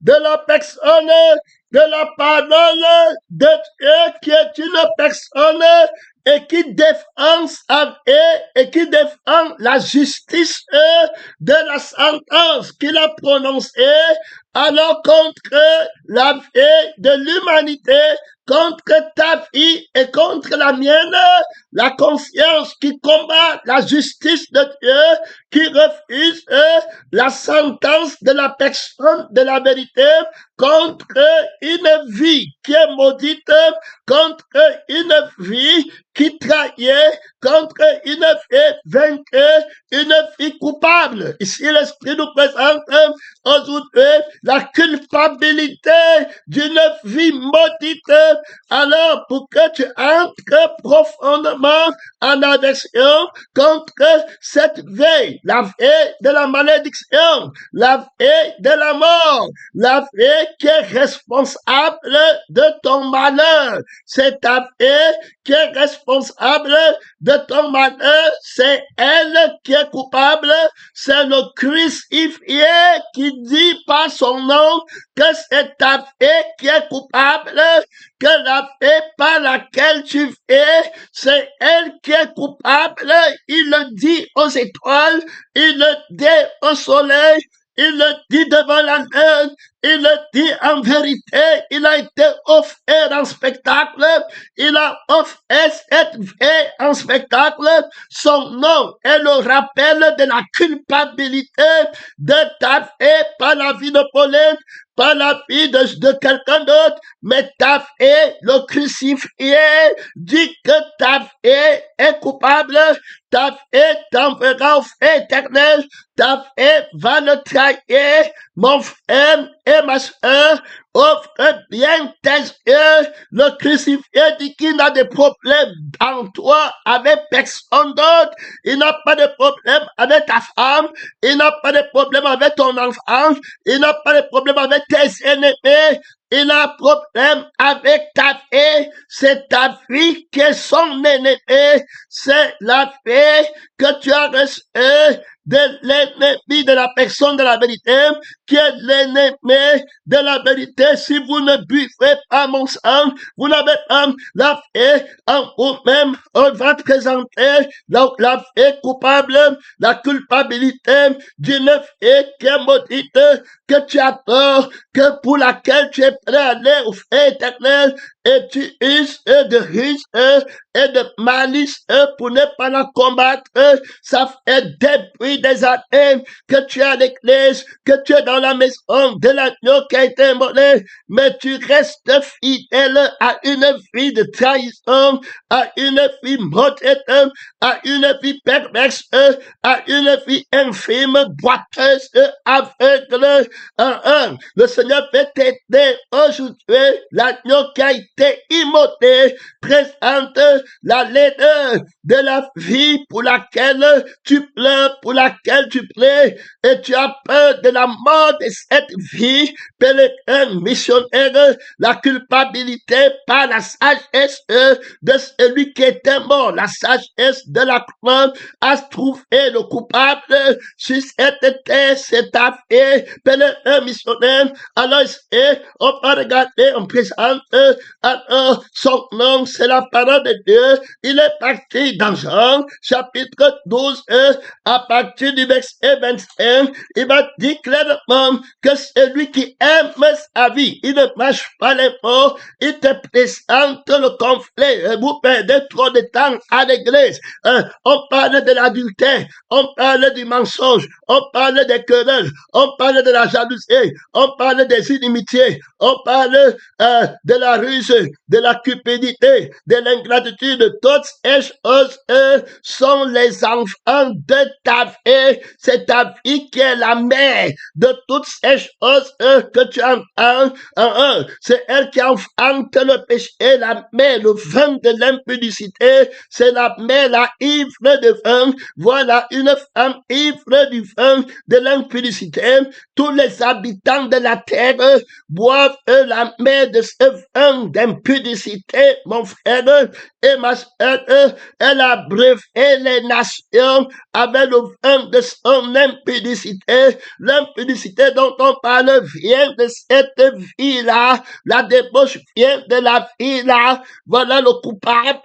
de la personne, de la parole de Dieu qui est une personne et qui défend la justice de la sentence qu'il a prononcée, alors contre la vie de l'humanité, contre ta vie et contre la mienne, la conscience qui combat la justice de Dieu, qui refuse la sentence de la personne de la vérité, contre une vie qui est maudite, contre une vie qui trahit, contre une vie vaincue, une vie coupable. Ici, l'Esprit nous présente aujourd'hui la culpabilité d'une vie maudite. Alors, pour que tu entres profondément en aversion contre cette veille, la veille de la malédiction, la veille de la mort, la veille qui est responsable de ton malheur. C'est ta veille qui est responsable de ton malheur, c'est elle qui est coupable, c'est le crucifié qui dit par son nom que c'est ta veille qui est coupable, que la paix par laquelle tu vis, c'est elle qui est coupable. Il le dit aux étoiles, il le dit au soleil, il le dit devant la terre, il le dit en vérité, il a été offert en spectacle, il a offert cette vie en spectacle. Son nom est le rappel de la culpabilité de ta vie par la vie de Pauline, pas la vie de quelqu'un d'autre, mais ta vie, le crucifié, dit que ta vie est coupable, ta vie t'enverra au feu éternel, ta vie va le trahir, mon frère et ma soeur, offre bien tes yeux. Le crucifié dit qu'il n'a de problème en toi avec personne d'autre. Il n'a pas de problème avec ta femme. Il n'a pas de problème avec ton enfant. Il n'a pas de problème avec tes ennemis. Il a un problème avec ta vie. C'est ta vie qui est son ennemi. C'est la vie que tu as reçue de l'ennemi de la personne de la vérité, qui est l'ennemi de la vérité. Si vous ne buvez pas mon sang, vous n'avez pas la vie en vous-même. On va présenter la vie coupable, la culpabilité d'une vie qui est maudite, que tu as peur, que pour laquelle tu es prêt à aller au feu éternel, et tu uses de ruse et de malice pour ne pas la combattre. Ça fait depuis des années que tu es à l'église, que tu es dans la maison de l'agneau qui a été immolé, mais tu restes fidèle à une vie de trahison, à une vie maudite, à une vie perverse, à une vie infime, boiteuse, aveugle. Le Seigneur peut t'aider aujourd'hui. L'agneau qui a été immolé présente la laideur de la vie pour laquelle tu pleures, pour laquelle tu plais, et tu as peur de la mort de cette vie. Pèlerin missionnaire, la culpabilité par la sagesse de celui qui était mort, la sagesse de la croix a trouvé le coupable sur cette terre, c'est ta vie. Pèlerin missionnaire, alors on va regarder, on présente alors son nom, c'est la parole de Dieu. Il est parti dans Jean chapitre 12 à partir du verset 25. Il va dire clairement que celui qui aime sa vie, il ne mâche pas les mots, il te présente le conflit. Vous perdez trop de temps à l'église. On parle de l'adultère, on parle du mensonge, on parle des querelles, on parle de la jalousie, on parle des inimitiés, on parle de la ruse, de la cupidité, de l'ingratitude. Toutes ces choses sont les enfants de ta vie. C'est ta vie qui est la mère de toutes ces choses que tu entends. C'est elle qui enfante le péché, la mère, le vin de l'impudicité. C'est la mère, la ivre de vin. Voilà une femme ivre du vin de l'impudicité. Tous les habitants de la terre boivent la mère de ce vin impudicité, mon frère et ma soeur, elle a breveté les nations avec le vin de son impudicité. L'impudicité dont on parle vient de cette vie-là. La débauche vient de la vie-là. Voilà le coupable.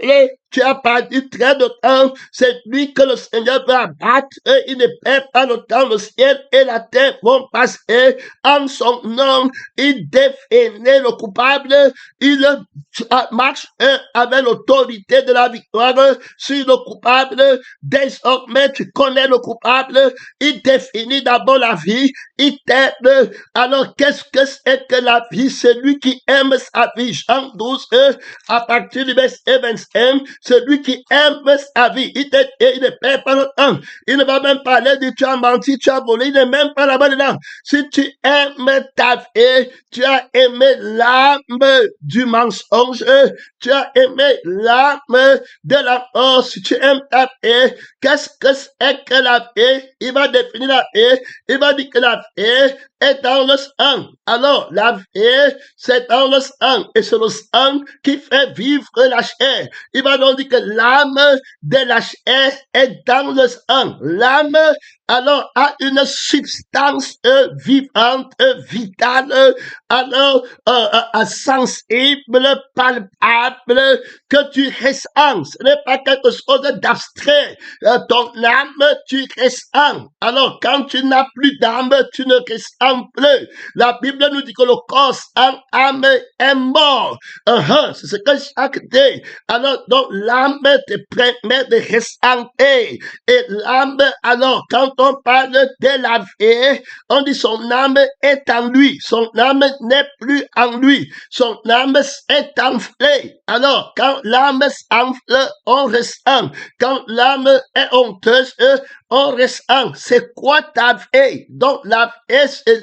Tu as perdu très de temps. C'est lui que le Seigneur va abattre. Il ne perd pas le temps. Le ciel et la terre vont passer en son nom. Il définit le coupable. Il marche avec l'autorité de la victoire sur le coupable. Désormais, tu connais le coupable. Il définit d'abord la vie. Il t'aide. Alors, qu'est-ce que c'est que la vie? Celui qui aime sa vie. Jean 12, à partir du verset 25. Celui qui aime sa vie, il ne perd pas le temps. Il ne va même pas aller de tu as menti, tu as volé, il n'est même pas là-bas dedans. Si tu aimes ta vie, tu as aimé l'âme du mensonge, tu as aimé l'âme de la mort. Si tu aimes ta vie, qu'est-ce que c'est que la vie? Il va définir la vie. Il va dire que la vie est dans le sang. Alors, la vie, c'est dans le sang. Et c'est le sang qui fait vivre la chair. Il va donc dire que l'âme de la chair est dans le sang. L'âme, alors, a une substance vivante, vitale, alors, sensible, palpable, que tu ressens. Ce n'est pas quelque chose d'abstrait. Ton âme, tu ressens. Alors, quand tu n'as plus d'âme, tu ne ressens plus. La Bible nous dit que le corps sans âme est mort. C'est ce que chaque day. Alors, donc, l'âme te permet de ressentir. Et l'âme, alors, quand on parle de la vie, on dit son âme est en lui. Son âme n'est plus en lui. Son âme est enflée. Alors, quand l'âme s'enfle, on ressent. Quand l'âme est honteuse, on ressent. C'est quoi ta vie? Donc, la vie, c'est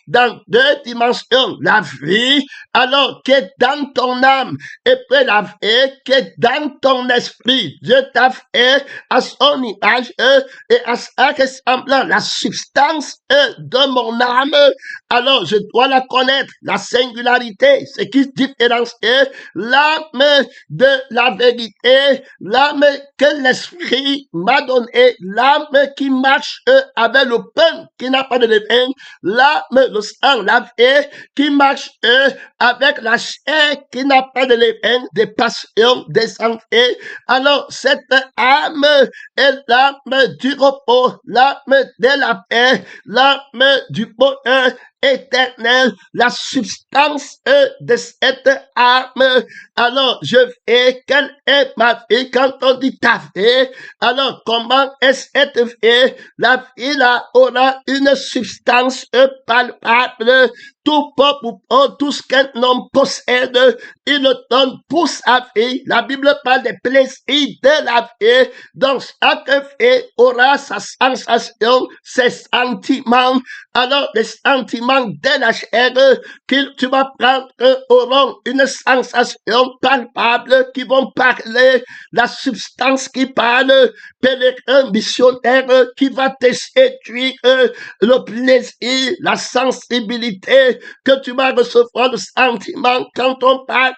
dans deux dimensions. La vie, alors, qui est dans ton âme. Et puis la vie qui est dans ton esprit. Dieu t'a fait à son image et à sa ressemblance. La substance de mon âme, alors je dois la connaître. La singularité, ce qui différencie l'âme de la vérité, l'âme que l'esprit m'a donné, l'âme qui marche avec le pain qui n'a pas de levain, l'âme, le sang, la vie qui marche avec la chair qui n'a pas de levain, des passions, des envies. Alors, cette âme est l'âme du repos, l'âme de la paix, l'âme du bonheur éternel, la substance de cette âme. Alors, je vais, quelle est ma vie? Quand on dit ta vie, alors comment est cette vie? La vie là aura une substance palpable. Tout peuple, tout ce qu'un homme possède, il le donne pour sa vie. La Bible parle des plaisirs de la vie. Donc, chaque vie aura sa sensation, ses sentiments. Alors, les sentiments de la chair que tu vas prendre auront une sensation palpable qui vont parler, la substance qui parle, pèlerin missionnaire qui va te séduire, le plaisir, la sensibilité que tu vas recevoir, le sentiment quand on parle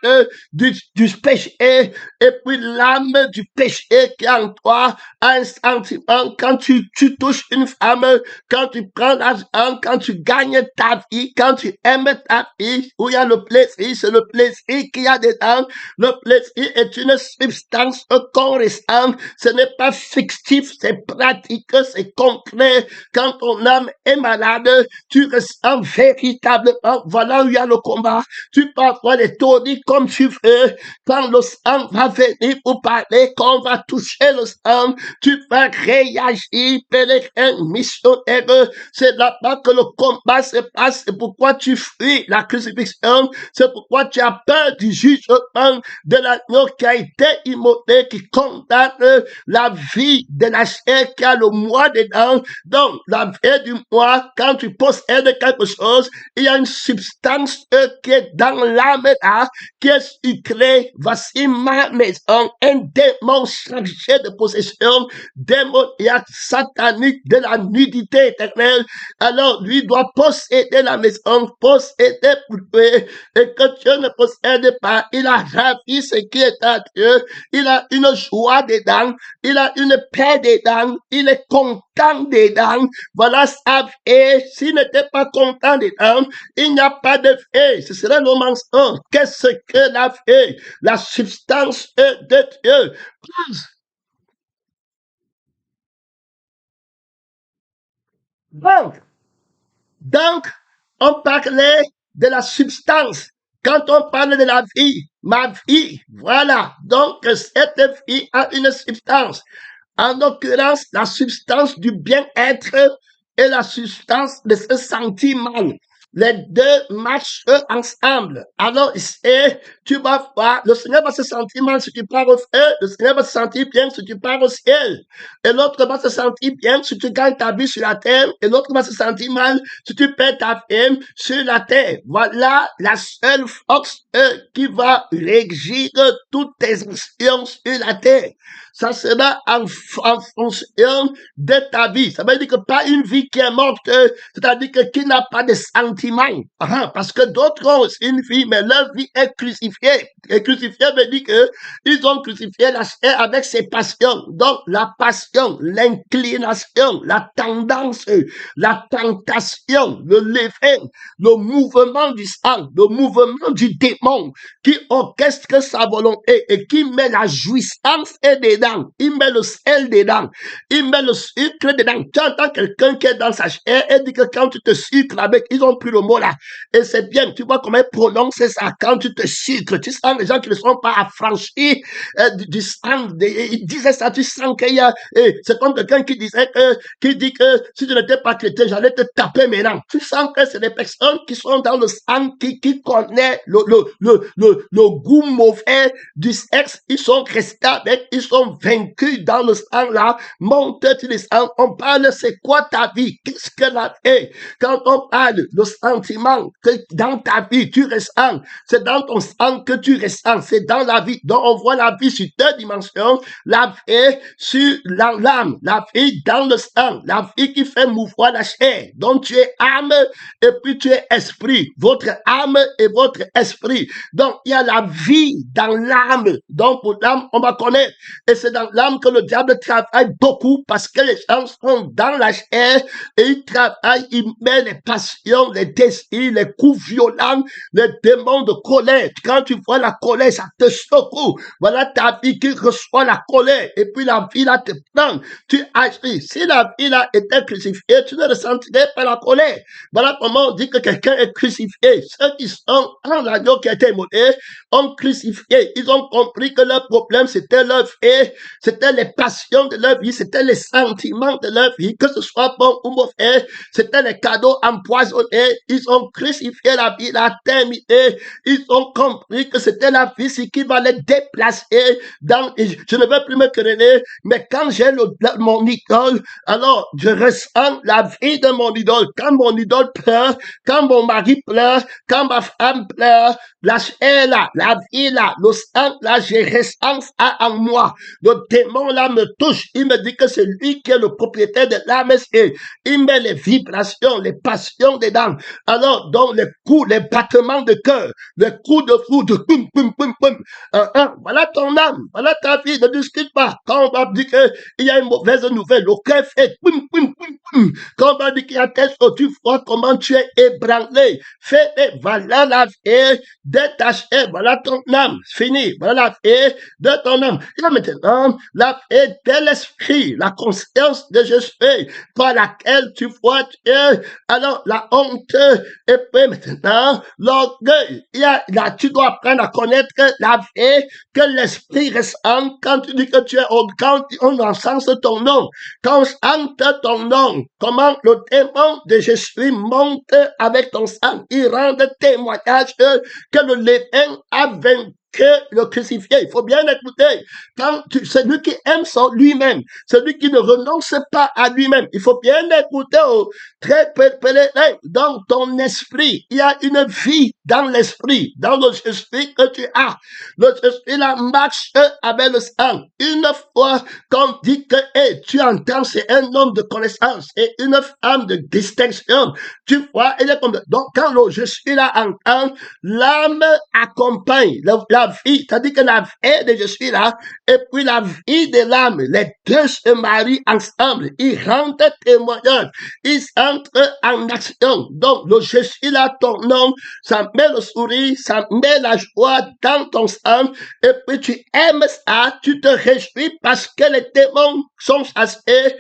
du péché, et puis l'âme du péché qui est en toi a un sentiment quand tu touches une femme, quand tu prends l'argent, quand tu gagnes ta vie, quand tu aimes ta vie, où il y a le plaisir, c'est le plaisir qu'il y a dedans. Le plaisir est une substance qu'on ressent, ce n'est pas fictif, c'est pratique, c'est concret. Quand ton âme est malade, tu ressens véritablement. Voilà où il y a le combat. Tu peux avoir les tournis comme tu veux. Quand le sang va venir pour parler, quand on va toucher le sang, tu vas réagir, pèlerin missionnaire. C'est là-bas que le combat se passe. C'est pourquoi tu fuis la crucifixion. C'est pourquoi tu as peur du jugement de l'agneau qui a été immolé, qui condamne la vie de la chair qui a le moi dedans. Donc, la vie du moi, quand tu possèdes quelque chose, il y a une substance qui est dans l'âme là, qui est sucré. Voici ma maison, un démon chargé de possession démoniaque, satanique, de la nudité éternelle. Alors, lui doit posséder la maison, posséder pour tuer, et que Dieu ne possède pas. Il a ravi ce qui est à Dieu. Il a une joie dedans. Il a une paix dedans. Il est content dedans. Voilà ça. Et s'il n'était pas content dedans, il n'y a pas de vie. Ce serait le mensonge. Qu'est-ce que la vie? La substance de Dieu. Donc, on parlait de la substance. Quand on parle de la vie, ma vie, voilà. Donc, cette vie a une substance. En l'occurrence, la substance du bien-être et la substance de se sentir mal. Les deux marchent ensemble. Alors, tu vas voir, le Seigneur va se sentir mal si tu pars au feu, le Seigneur va se sentir bien si tu pars au ciel. Et l'autre va se sentir bien si tu gagnes ta vie sur la terre, et l'autre va se sentir mal si tu perds ta vie sur la terre. Voilà la seule force qui va régir toutes tes actions sur la terre. Ça sera en fonction de ta vie. Ça veut dire que pas une vie qui est morte, c'est-à-dire que qui n'a pas de sentiments. Parce que d'autres ont aussi une vie, mais leur vie est crucifiée. Et crucifié veut dire que ils ont crucifié la chair avec ses passions. Donc, la passion, l'inclination, la tendance, la tentation, le levain, le mouvement du sang, le mouvement du démon qui orchestre sa volonté et qui met la jouissance dedans. Il met le sel dedans. Il met le sucre dedans. Tu entends quelqu'un qui est dans sa chair et dit que quand tu te sucres avec, ils ont pris le mot là. Et c'est bien, tu vois comment il prononce ça. Quand tu te sucres, tu sens les gens qui ne sont pas affranchis du sang. Il disait ça, tu sens qu'il y a... c'est comme quelqu'un qui disait qui dit que si tu n'étais pas chrétien, j'allais te taper maintenant. Tu sens que c'est des personnes qui sont dans le sang, qui connaissent le goût mauvais du sexe. Ils sont restés avec, ils sont vaincus dans le sang là. Monte sur le sang. On parle, c'est quoi ta vie? Qu'est-ce que la vie? Quand on parle, le sentiment que dans ta vie, tu ressens, c'est dans ton sang que tu ressens, c'est dans la vie. Donc, on voit la vie sur deux dimensions, la vie sur l'âme, la vie dans le sang, la vie qui fait mouvoir la chair. Donc, tu es âme et puis tu es esprit. Votre âme et votre esprit. Donc, il y a la vie dans l'âme. Donc, pour l'âme, on va connaître. Et c'est dans l'âme que le diable travaille beaucoup parce que les gens sont dans la chair et il travaille, il met les passions, les désirs, les coups violents, les démons de colère. Quand tu vois la colère, ça te secoue. Voilà ta vie qui reçoit la colère. Et puis la vie là te prend. Tu agis. Si la vie là était crucifiée, tu ne ressentirais pas la colère. Voilà comment on dit que quelqu'un est crucifié. Ceux qui sont en l'agneau qui a été immolé ont crucifié. Ils ont compris que leur problème c'était leur vie, c'était les passions de leur vie, c'était les sentiments de leur vie, que ce soit bon ou mauvais, c'était les cadeaux empoisonnés. Ils ont crucifié la vie, la terminé. Ils ont compris que c'était la vie qui va les déplacer dans, je ne veux plus me quereller, mais quand j'ai mon idole, alors je ressens la vie de mon idole. Quand mon idole pleure, quand mon mari pleure, quand ma femme pleure, la chair là, la vie là, le sang là, j'ai ressens en moi. Le démon là me touche. Il me dit que c'est lui qui est le propriétaire de l'âme. Et il met les vibrations, les passions dedans. Alors, donc, les coups, les battements de cœur, les coups de foudre, pum, pum, pum, pum. Voilà ton âme, voilà ta vie, ne discute pas. Quand on va dire qu'il y a une mauvaise nouvelle, le cœur fait pum, pum, pum, pum. Quand on va dire qu'il y a telle chose, tu vois comment tu es ébranlé. Fais, voilà la vie de ta chair, voilà ton âme. Fini, voilà la vie de ton âme. Et là maintenant, la vie de l'esprit, la conscience de Jésus, par laquelle tu vois Dieu. Alors, la honte, et puis maintenant, l'orgueil. Là, tu dois apprendre à connaître la vie que l'esprit ressent quand tu dis que tu es quand on encense ton nom. Quand on chante ton nom, comment le démon de Jésus monte avec ton sang. Il rend témoignage que le levain a vaincu que le crucifié. Il faut bien écouter. Celui qui aime son lui-même, celui qui ne renonce pas à lui-même, il faut bien écouter très dans ton esprit. Il y a une vie dans l'esprit, dans le esprit que tu as. Le esprit là marche avec le sang. Une fois qu'on dit que tu entends, c'est un homme de connaissance et une femme de distinction. Tu vois, elle est comme donc quand le je suis là entend, l'âme accompagne la vie, c'est-à-dire que la vie de je suis là et puis la vie de l'âme, les deux se marient ensemble. Ils rendent témoignage, ils entrent en action. Donc le je suis là, ton nom, ça met le sourire, ça met la joie dans ton sang et puis tu aimes ça, tu te réjouis parce que les démons sont chassés.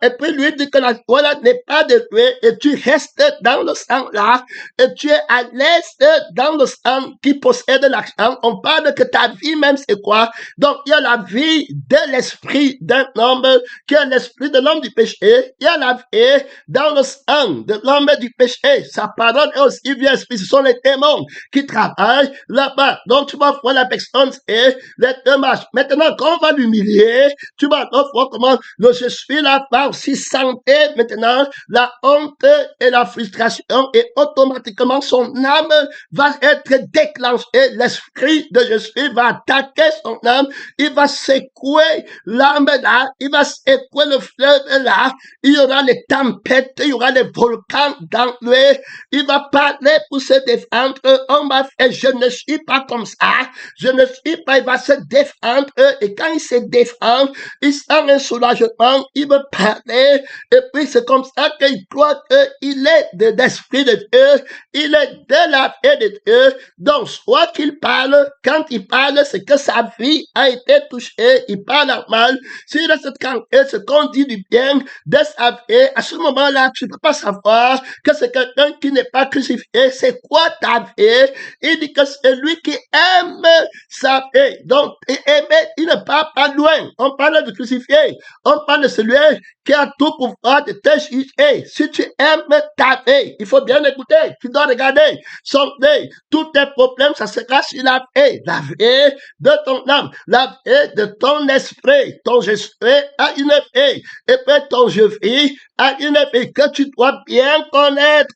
Et puis lui dit que la joie là n'est pas de lui et tu restes dans le sang là et tu es à l'aise dans le sang qui possède l'action. On parle que ta vie même c'est quoi? Donc il y a la vie de l'esprit d'un homme qui est l'esprit de l'homme du péché. Il y a la vie dans le sang de l'homme du péché. Sa parole est aussi bien esprit. Ce sont les démons qui travaillent là-bas. Donc tu vas voir la personne et les deux marches. Maintenant quand on va l'humilier, tu vas voir comment le je suis là va aussi sentir maintenant la honte et la frustration et automatiquement son âme va être déclenchée. L'esprit de je suis va attaquer son âme. Il va secouer l'âme là. Il va secouer le fleuve là. Il y aura les tempêtes. Il y aura les volcans dans lui. Il va parler pour se défendre. On va faire je ne suis pas comme ça. Je ne suis pas. Il va se défendre. Et quand il se défend, il sent un soulagement. Il veut parler. Et puis c'est comme ça qu'il croit qu'il est de l'esprit de Dieu. Il est de la paix de Dieu. Donc, soit qu'il parle, quand il parle, c'est que sa vie a été touchée. Il parle mal. S'il reste tranquille, ce qu'on dit du bien de sa vie, à ce moment-là, tu ne peux pas savoir que c'est quelqu'un qui n'est pas crucifié. C'est quoi ta vie? Il dit que c'est lui qui aime sa vie. Donc, aimer, il ne parle pas loin. On parle de crucifié. On parle de celui qui a tout pouvoir de te juger. Si tu aimes ta vie, il faut bien écouter. Tu dois regarder son vie. Tous tes problèmes, ça sera sur la vie. La vie de ton âme. La vie de ton esprit. Ton esprit a une vie. Et puis ton je vis a une vie que tu dois bien connaître.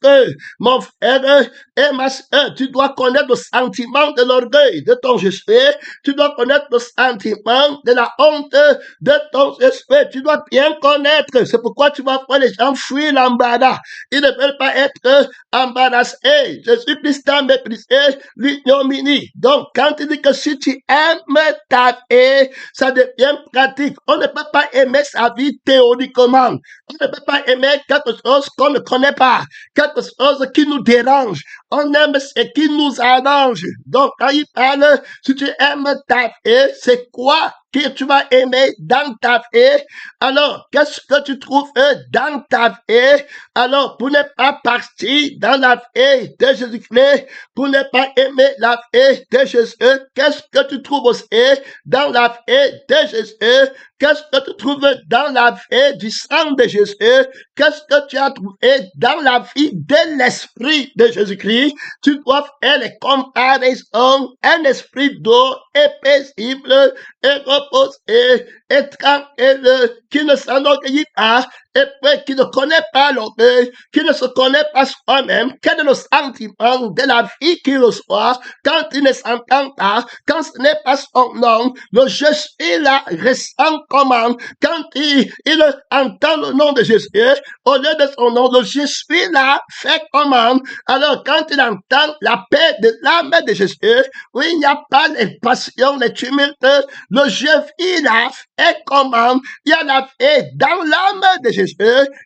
Mon frère et ma soeur, tu dois connaître le sentiment de l'orgueil de ton je suis. Tu dois connaître le sentiment de la honte de ton esprit. Tu dois bien connaître. C'est pourquoi tu vas voir les gens fuir l'embarras. Ils ne veulent pas être embarrassés. Jésus-Christ a méprisé l'ignominie. Donc, quand il dit que si tu aimes ta vie, ça devient pratique. On ne peut pas aimer sa vie théoriquement. On ne peut pas aimer quelque chose qu'on ne connaît pas. Quelque chose qui nous dérange. On aime ce qui nous arrange. Donc, quand il parle, si tu aimes ta vie, c'est quoi que tu vas aimer dans ta vie? Alors, qu'est-ce que tu trouves dans ta vie? Alors, pour ne pas partir dans la vie de Jésus-Christ, pour ne pas aimer la vie de Jésus, qu'est-ce que tu trouves aussi dans la vie de Jésus? Qu'est-ce que tu trouves dans la vie du sang de Jésus? Qu'est-ce que tu as trouvé dans la vie de l'esprit de Jésus-Christ? Tu dois faire les comparaisons. Un esprit d'eau est paisible et reposé et tranquille, qui ne s'enorgueillit pas, et puis qui ne connaît pas l'orgueil, qui ne se connaît pas soi-même. Quel est le sentiment de la vie qu'il reçoit quand il ne s'entend pas, quand ce n'est pas son nom? Le je suis là ressent comment? Quand il entend le nom de Jésus, au lieu de son nom, le je suis là fait comment? Alors, quand il entend la paix de l'âme de Jésus, oui, il n'y a pas les passions, les tumultes, le je vis là fait comment? Il y a la paix dans l'âme de Jésus.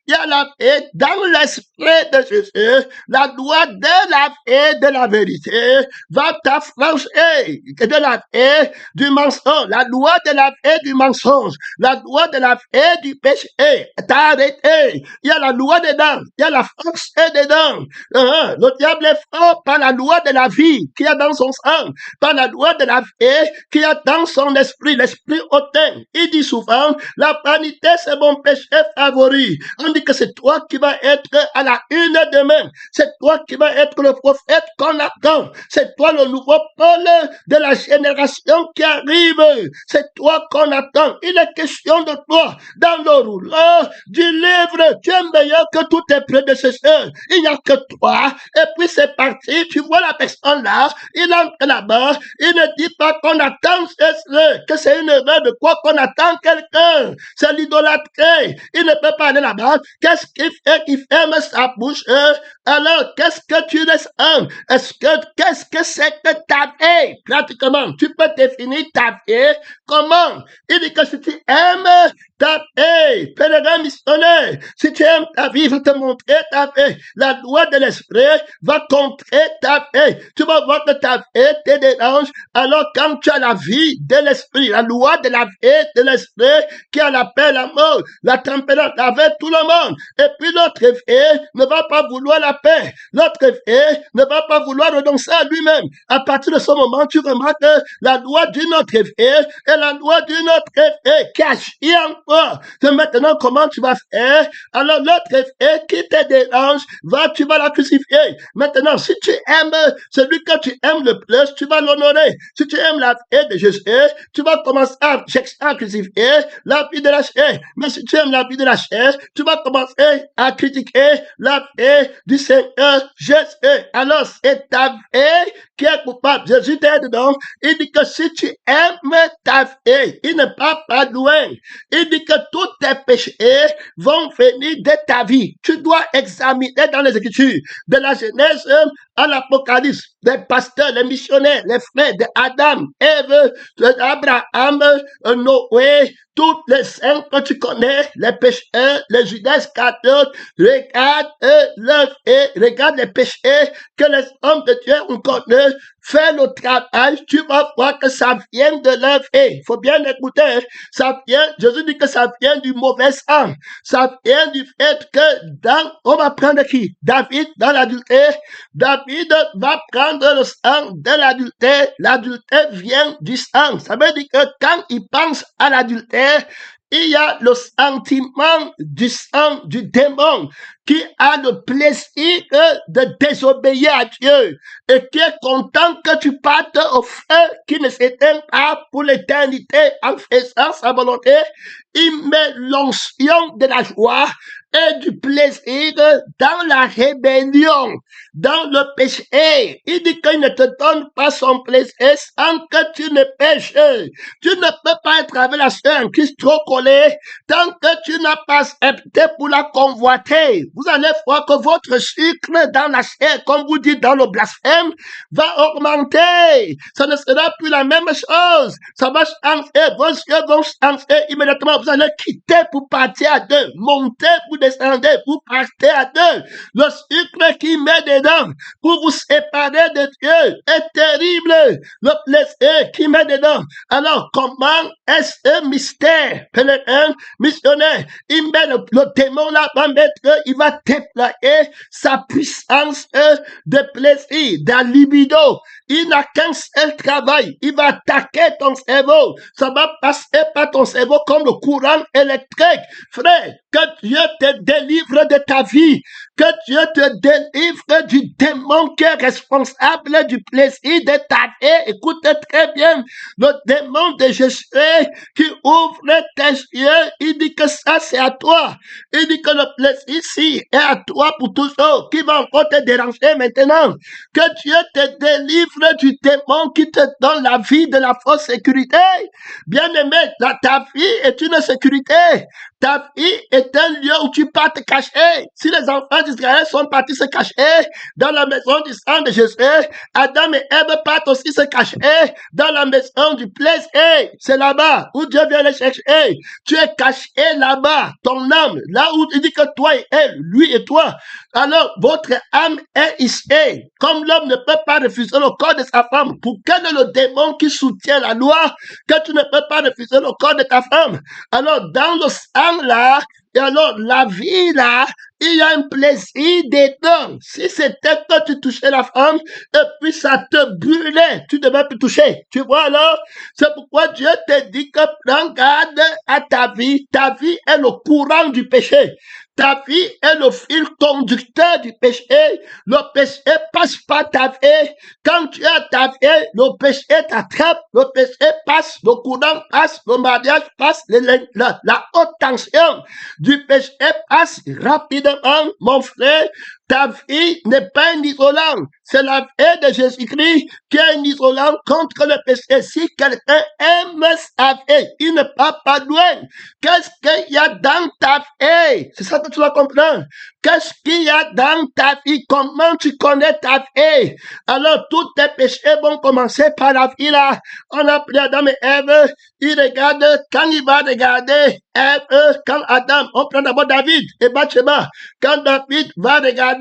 Il y a la paix dans l'esprit de Jésus. La loi de la paix de la vérité va t'affranchir de la paix du mensonge. La loi de la paix du mensonge. La loi de la paix du péché t'a arrêté. Il y a la loi dedans. Il y a la force dedans. Le diable est fort par la loi de la vie qui est dans son sang, par la loi de la paix qui est dans son esprit, l'esprit hautain. Il dit souvent, la vanité c'est mon péché favori. catégorie. On dit que c'est toi qui vas être à la une demain. C'est toi qui vas être le prophète qu'on attend. C'est toi le nouveau Paul de la génération qui arrive. C'est toi qu'on attend. Il est question de toi. Dans le rouleau du livre, tu es meilleur que tous tes prédécesseurs. Il n'y a que toi. Et puis c'est parti. Tu vois la personne là. Il entre là-bas. Il ne dit pas qu'on attend que c'est une erreur de quoi qu'on attend quelqu'un. C'est l'idolâtrie. Il ne peut pas aller là-bas. Qu'est-ce qu'il fait? Il ferme sa bouche. Alors, qu'est-ce que tu laisses? Qu'est-ce que c'est que ta vie? Pratiquement, tu peux définir ta vie comment? Il dit que si tu aimes ta vie, pèlerin missionnaire, si tu aimes ta vie, il va te montrer ta vie. La loi de l'esprit va contrer ta vie. Tu vas voir que ta vie te dérange. Alors, quand tu as la vie de l'esprit, la loi de la vie de l'esprit qui a la paix, l'amour, la tempérance avec tout le monde. Et puis l'autre vie ne va pas vouloir la paix. L'autre vie ne va pas vouloir renoncer à lui-même. À partir de ce moment, tu remarques la loi d'une autre vie et la loi d'une autre vie qui agit en toi. C'est maintenant comment tu vas faire. Alors l'autre vie qui te dérange, tu vas la crucifier. Maintenant, si tu aimes celui que tu aimes le plus, tu vas l'honorer. Si tu aimes la vie de Jésus, tu vas commencer à crucifier la vie de la chair. Mais si tu aimes la vie de la chair, tu vas commencer à critiquer la vie du Seigneur Jésus. Alors, c'est ta vie qui est coupable. Jésus t'aide donc. Il dit que si tu aimes ta vie, il ne part pas loin. Il dit que tous tes péchés vont venir de ta vie. Tu dois examiner dans les Écritures, de la Genèse à l'Apocalypse, les pasteurs, les missionnaires, les frères d'Adam, Ève, d'Abraham, Noé, tous les saints que tu connais, les pécheurs, les Judas Iscariote, regarde les péchés que les hommes de Dieu ont connus, fais le travail, tu vas voir que ça vient de leur vie. Il faut bien écouter, ça vient, Jésus dit que ça vient du mauvais sang, ça vient du fait que on va prendre qui? David dans l'adultère, David va prendre le sang de l'adultère, l'adultère vient du sang, ça veut dire que quand il pense à l'adultère, il y a le sentiment du sang du démon qui a le plaisir de désobéir à Dieu et qui est content que tu partes au feu qui ne s'éteint pas pour l'éternité en faisant sa volonté. Il met l'onction de la joie et du plaisir dans la rébellion, dans le péché. Il dit qu'il ne te donne pas son plaisir sans que tu ne pêches. Tu ne peux pas être avec la sœur en Christ trop collé tant que tu n'as pas opté pour la convoiter. Vous allez voir que votre sucre dans la chair, comme vous dites dans le blasphème, va augmenter. Ça ne sera plus la même chose. Ça va changer. Vos yeux vont changer immédiatement. Vous allez quitter pour partir à deux, monter pour descendre, pour partir à deux. Le sucre qui met dedans pour vous séparer de Dieu est terrible. Le plaisir qui met dedans. Alors, comment est-ce un mystère? Pèlerin, missionnaire, il met le démon là, va mettre, il va déployer sa puissance de plaisir, de libido. Il n'a qu'un seul travail. Il va attaquer ton cerveau. Ça va passer par ton cerveau comme le courant électrique. Frère, que Dieu te délivre de ta vie. Que Dieu te délivre du démon qui est responsable du plaisir de ta vie. Écoute très bien. Le démon de Jésus qui ouvre tes yeux, il dit que ça c'est à toi. Il dit que le plaisir ici est à toi pour toujours. Qui va encore te déranger maintenant? Que Dieu te délivre du démon qui te donne la vie de la fausse sécurité. Bien-aimé, ta vie est une sécurité. Ta vie est un lieu où tu peux te cacher. Si les enfants d'Israël sont partis se cacher dans la maison du sang de Jésus, Adam et Ève partent aussi se cacher dans la maison du plaisir. C'est là-bas où Dieu vient les chercher. Tu es caché là-bas, ton âme, là où il dit que toi et elle, lui et toi. Alors, votre âme est ici. Comme l'homme ne peut pas refuser le corps de sa femme, pour quel est le démon qui soutient la loi que tu ne peux pas refuser le corps de ta femme? Alors, dans le sang là, et alors la vie là il y a un plaisir dedans. Si c'était que tu touchais la femme, et puis ça te brûlait, tu ne devais plus toucher. Tu vois alors, c'est pourquoi Dieu te dit que prends garde à ta vie. Ta vie est le courant du péché. Ta vie est le fil conducteur du péché. Le péché passe par ta vie. Quand tu as ta vie, le péché t'attrape, le péché passe, le courant passe, le mariage passe, la haute tension du péché passe rapidement, mon frère. Ta vie n'est pas un isolant. C'est la vie de Jésus-Christ qui est un isolant contre le péché. Si quelqu'un aime sa vie, il ne part pas loin. Qu'est-ce qu'il y a dans ta vie? C'est ça que tu dois comprendre. Qu'est-ce qu'il y a dans ta vie? Comment tu connais ta vie? Alors, tous tes péchés vont commencer par la vie là. On a pris Adam et Ève. Il regarde, quand il va regarder Ève, quand Adam, on prend d'abord David et Bathsheba. Quand David va regarder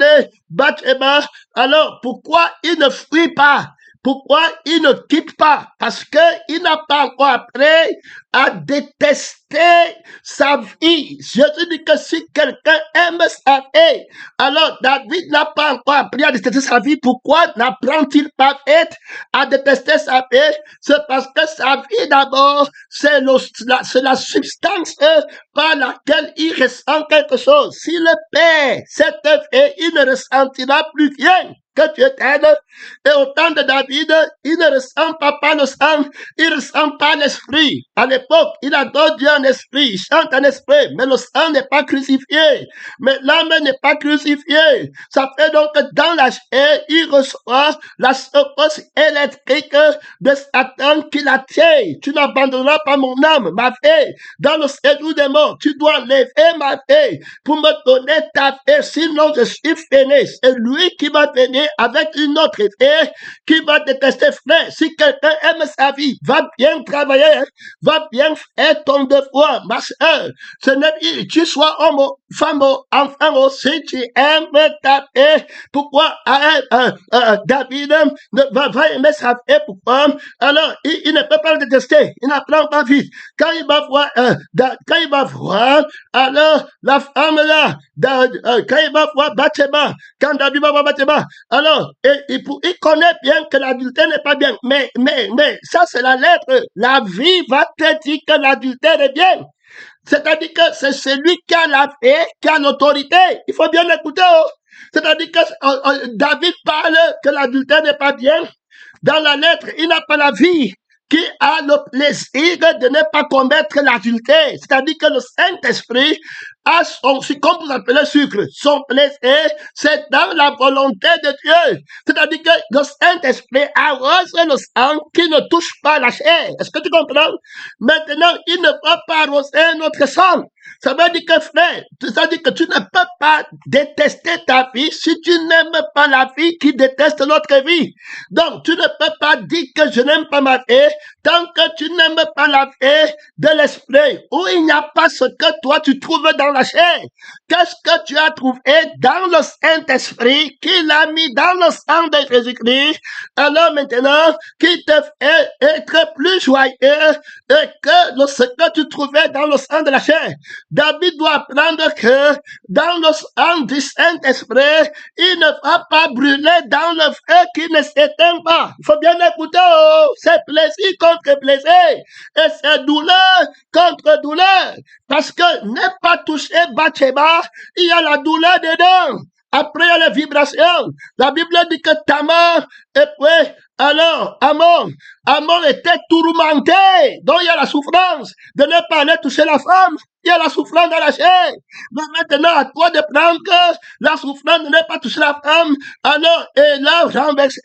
Bathsheba, alors pourquoi il ne fuit pas? Pourquoi il ne quitte pas? Parce qu'il n'a pas encore appris à détester sa vie. Je te dis que si quelqu'un aime sa vie, alors David n'a pas encore appris à détester sa vie. Pourquoi n'apprend-il pas à détester sa vie? C'est parce que sa vie d'abord, c'est la substance par laquelle il ressent quelque chose. S'il perd cette vie, il ne ressentira plus rien que Dieu t'aide. Et au temps de David, il ne ressent pas par le sang, il ressent pas l'esprit. À l'époque, il adore Dieu en esprit, il chante en esprit, mais le sang n'est pas crucifié. Mais l'âme n'est pas crucifiée. Ça fait donc que dans la chair, il reçoit la secousse électrique de Satan qui la tient. Tu n'abandonneras pas mon âme, ma vie. Dans le séjour des morts, tu dois lever ma vie pour me donner ta vie. Sinon, je suis fini. C'est lui qui va venir avec une autre vie qui va détester, frère. Si quelqu'un aime sa vie, va bien travailler, va bien faire ton devoir, ma soeur. Ce n'est tu sois homme, femme, enfant, si tu aimes ta vie, pourquoi David va aimer sa vie? Pourquoi? Alors, il ne peut pas le détester, il n'apprend pas vite. Quand il va voir, alors la femme là, quand il va voir Bathsheba, quand David va voir Bathsheba, alors, il connaît bien que l'adultère n'est pas bien, mais ça c'est la lettre. La vie va te dire que l'adultère est bien. C'est-à-dire que c'est celui qui a la vie, qui a l'autorité. Il faut bien écouter. Oh. C'est-à-dire que David parle que l'adultère n'est pas bien. Dans la lettre, il n'a pas la vie qui a le plaisir de ne pas commettre l'adultère. C'est-à-dire que le Saint-Esprit a son, comme vous appelez sucre, son plaisir, c'est dans la volonté de Dieu. C'est-à-dire que le Saint-Esprit arrose le sang qui ne touche pas la chair. Est-ce que tu comprends? Maintenant, il ne va pas arroser notre sang. Ça veut dire que, frère, ça veut dire que tu ne peux pas détester ta vie si tu n'aimes pas la vie qui déteste notre vie. Donc, tu ne peux pas dire que je n'aime pas ma vie tant que tu n'aimes pas la vie de l'esprit, où il n'y a pas ce que toi tu trouves dans la chair. Qu'est-ce que tu as trouvé dans le Saint-Esprit qu'il a mis dans le sang de Jésus-Christ? Alors maintenant, qui te fait être plus joyeux que ce que tu trouvais dans le sang de la chair. David doit apprendre que dans le sang du Saint-Esprit, il ne va pas brûler dans le feu qui ne s'éteint pas. Il faut bien écouter, oh, c'est plaisir contre plaisir, et c'est douleur contre douleur, parce que n'est pas touché Bathsheba, il y a la douleur dedans. Après, il y a les vibrations. La Bible dit que Tamar, et puis, alors, Amon était tourmenté. Donc, il y a la souffrance de ne pas aller toucher la femme. Il y a la souffrance dans la chair. Mais maintenant, à toi de prendre la souffrance de ne pas toucher la femme. Alors, et là, renversé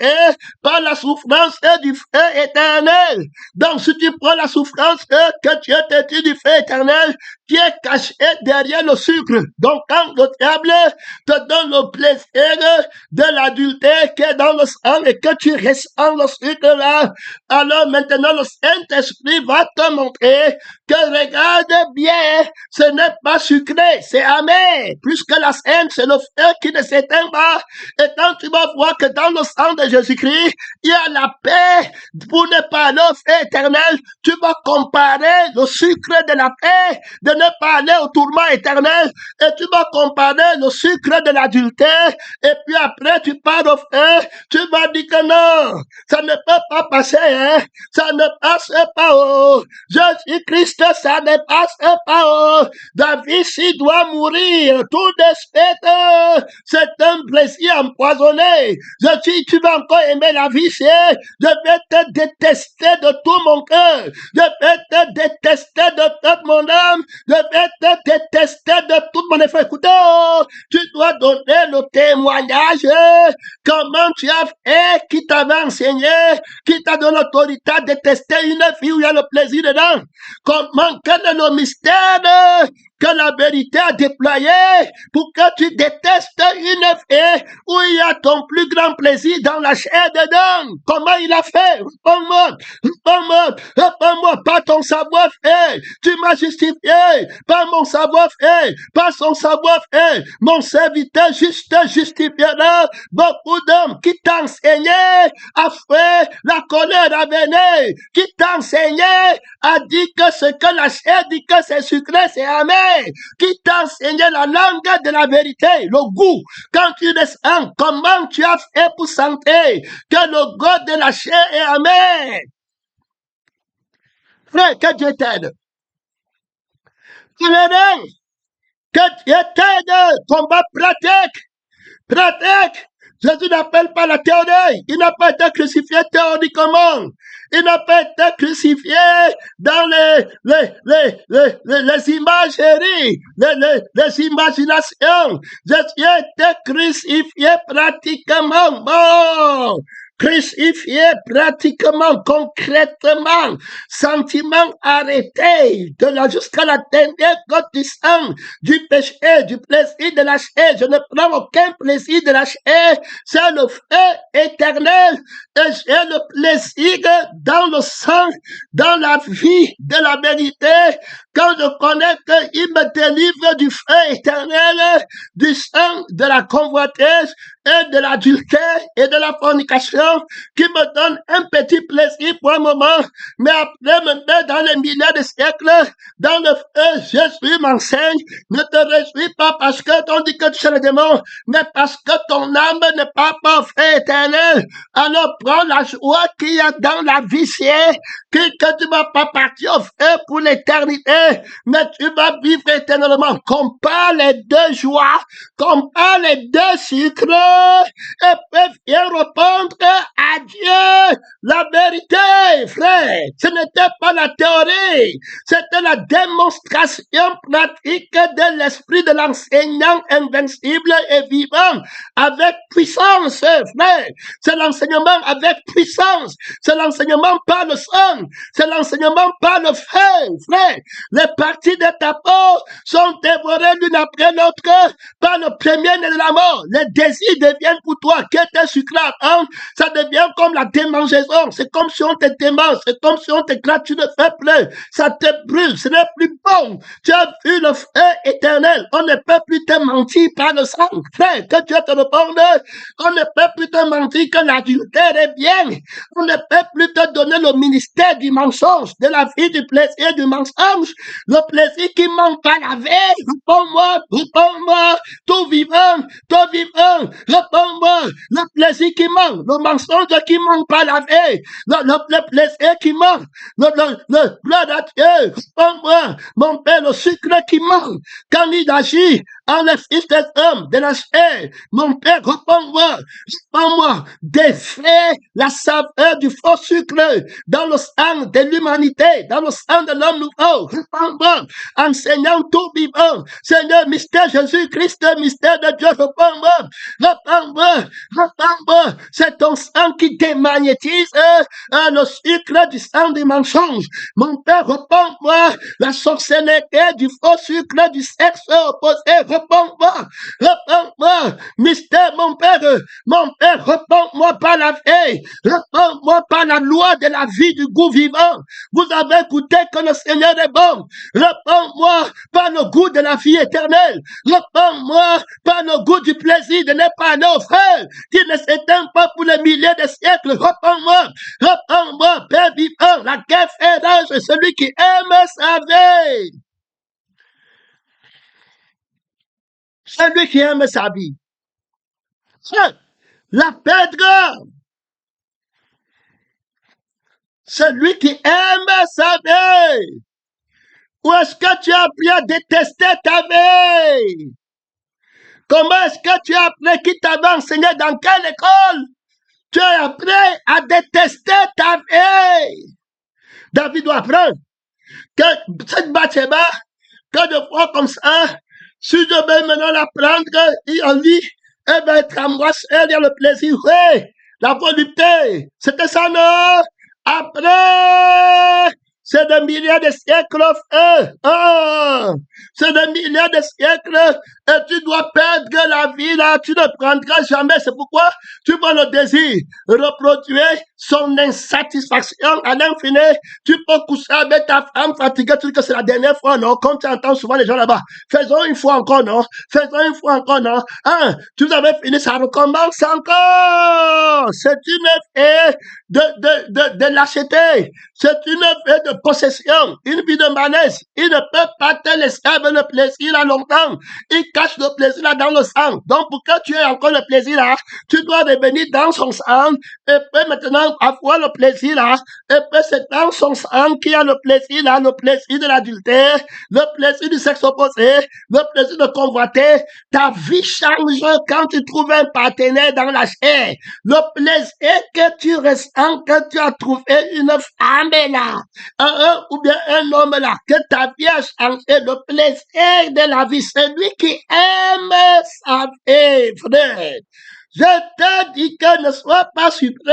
par la souffrance du feu éternel. Donc, si tu prends la souffrance que Dieu te dit du feu éternel, qui est caché derrière le sucre. Donc, quand le diable te donne le plaisir de l'adultère qui est dans le sang et que tu ressens le sucre là, alors maintenant le Saint-Esprit va te montrer que regarde bien, ce n'est pas sucré, c'est amer. Plus que la haine, c'est le feu qui ne s'éteint pas. Et quand tu vas voir que dans le sang de Jésus-Christ, il y a la paix pour ne pas aller au feu éternel, tu vas comparer le sucre de la paix, de ne pas aller au tourment éternel, et tu vas comparer le sucre de l'adultère, et puis après tu pars au feu, tu vas dire que non, ça ne peut pas passer, hein, ça ne passe pas, oh, Jésus-Christ, ça ne passe pas, oh, David, s'il doit mourir, tout d'espèce, c'est un plaisir empoisonné. Je dis, tu vas encore aimer la vie, c'est, je vais te détester de tout mon cœur, je vais te détester de toute mon âme, je vais te détester de tout mon effort. Écoute, oh, tu dois donner le témoignage, comment tu as fait, qui t'avait enseigné, qui t'a donné l'autorité à détester une vie où il y a le plaisir dedans. Comment, quel est le mystère que la vérité a déployé pour que tu détestes une vie où il y a ton plus grand plaisir dans la chair dedans. Comment il a fait? Réponds-moi, pas ton savoir-faire. Tu m'as justifié, pas mon savoir-faire, pas son savoir-faire. Mon serviteur juste justifiera. Beaucoup d'hommes qui t'ont enseigné à faire la colère à venir, qui t'ont enseigné à dire que ce que la chair dit que c'est sucré, c'est amer, qui t'a enseigné la langue de la vérité, le goût. Quand tu descends, comment tu as fait pour sentir que le goût de la chair est amer? Frère, que Dieu t'aide. Que Dieu t'aide. Combat pratique. Jésus n'appelle pas la théorie. Il n'a pas été crucifié théoriquement. Il n'a pas été crucifié dans les imageries, les imaginations. Jésus a été crucifié pratiquement. Bon. Crucifié pratiquement, concrètement, sentiment arrêté jusqu'à la dernière goutte du sang, du péché, du plaisir de la chair. Je ne prends aucun plaisir de la chair, c'est le feu éternel et j'ai le plaisir dans le sang, dans la vie de la vérité, quand je connais qu'il me délivre du feu éternel, du sang, de la convoitise et de l'adultère et de la fornication, qui me donne un petit plaisir pour un moment, mais après me met dans les milliers de siècles, dans le feu, Jésus m'enseigne, ne te réjouis pas parce que t'on dit que tu es le démon, mais parce que ton âme n'est pas au feu éternel. Alors prends la joie qu'il y a dans la vie, que tu vas pas partir au feu pour l'éternité, mais tu vas vivre éternellement. Compare les deux joies, compare les deux sucres, et peuvent bien répondre à Dieu la vérité, frère. Ce n'était pas la théorie, c'était la démonstration pratique de l'esprit de l'enseignant invincible et vivant avec puissance, frère. C'est l'enseignement avec puissance, c'est l'enseignement par le sang, c'est l'enseignement par le feu, frère. Les parties de ta peau sont dévorées l'une après l'autre par le premier né de la mort. Les désirs deviennent pour toi, qui était sucré, hein? Ça devient comme la démangeaison. C'est comme si on te démange, c'est comme si on te gratte, tu ne fais plus. Ça te brûle, ce n'est plus bon. Tu as vu le feu éternel. On ne peut plus te mentir par le sang. Frère, que Dieu te réponde. On ne peut plus te mentir que l'adultère est bien. On ne peut plus te donner le ministère du mensonge, de la vie du plaisir du mensonge. Le plaisir qui manque pas la veille. Réponds-moi, tout vivant, réponds-moi, le plaisir qui manque, le mensonge qui manque pas la veille, le plaisir qui manque, le blood à Dieu, réponds-moi, mon père, le sucre qui manque, quand il agit en le fils des hommes, de la chair, mon père, réponds-moi, défais la saveur du faux sucre dans le sang de l'humanité, dans le sang de l'homme nouveau, réponds-moi, enseignant tout vivant, Seigneur, mystère Jésus-Christ, mystère de Dieu, réponds-moi, c'est ton sang qui démagnétise le sucre du sang du mensonge. Mon père, réponds-moi, la sorcellerie du faux sucre du sexe opposé, réponds-moi, réponds-moi, mystère, mon Père, réponds-moi par la vie, réponds-moi par la loi de la vie du goût vivant. Vous avez écouté que le Seigneur est bon, réponds-moi par le goût de la vie éternelle, réponds-moi par le goût du plaisir de ne pas nos frères, qui ne s'éteint pas pour les milliers de siècles, réponds-moi, Père vivant, la guerre fait rage, celui qui aime sa vie. Celui qui aime sa vie. La perdra. Celui qui aime sa vie. Ou est-ce que tu as appris à détester ta vie? Comment est-ce que tu as appris, qui t'avait enseigné dans quelle école? Tu as appris à détester ta vie. David doit apprendre que cette Bathsheba, que de fois comme ça, si je vais maintenant la prendre, il en dit, elle va être à moi seule, il y a le plaisir, oui, la volupté, c'était ça, non? Après, c'est des milliers de siècles, c'est des milliers de siècles, et tu dois perdre la vie, là, tu ne prendras jamais, c'est pourquoi tu vois le désir reproduire son insatisfaction à l'infini. Tu peux coucher avec ta femme fatiguée, tu dis que c'est la dernière fois, non? Comme tu entends souvent les gens là-bas, faisons une fois encore, non? Faisons une fois encore, non? Tu avais fini, ça recommence encore. C'est une vie de lâcheté. C'est une vie de possession, une vie de malaise. Il ne peut pas te laisser avec le plaisir là longtemps. Il cache le plaisir là dans le sang. Donc, pour que tu aies encore le plaisir là, tu dois revenir dans son sang et puis maintenant avoir le plaisir là. Et puis c'est dans son sang qu'il y a le plaisir là, le plaisir de l'adultère, le plaisir du sexe opposé, le plaisir de convoiter. Ta vie change quand tu trouves un partenaire dans la chair. Le plaisir que tu ressens quand tu as trouvé une femme là, ou bien un homme là, que ta vie a changé, le plaisir de la vie, c'est lui qui aime sa vie, frère. Je te dis que ne sois pas surpris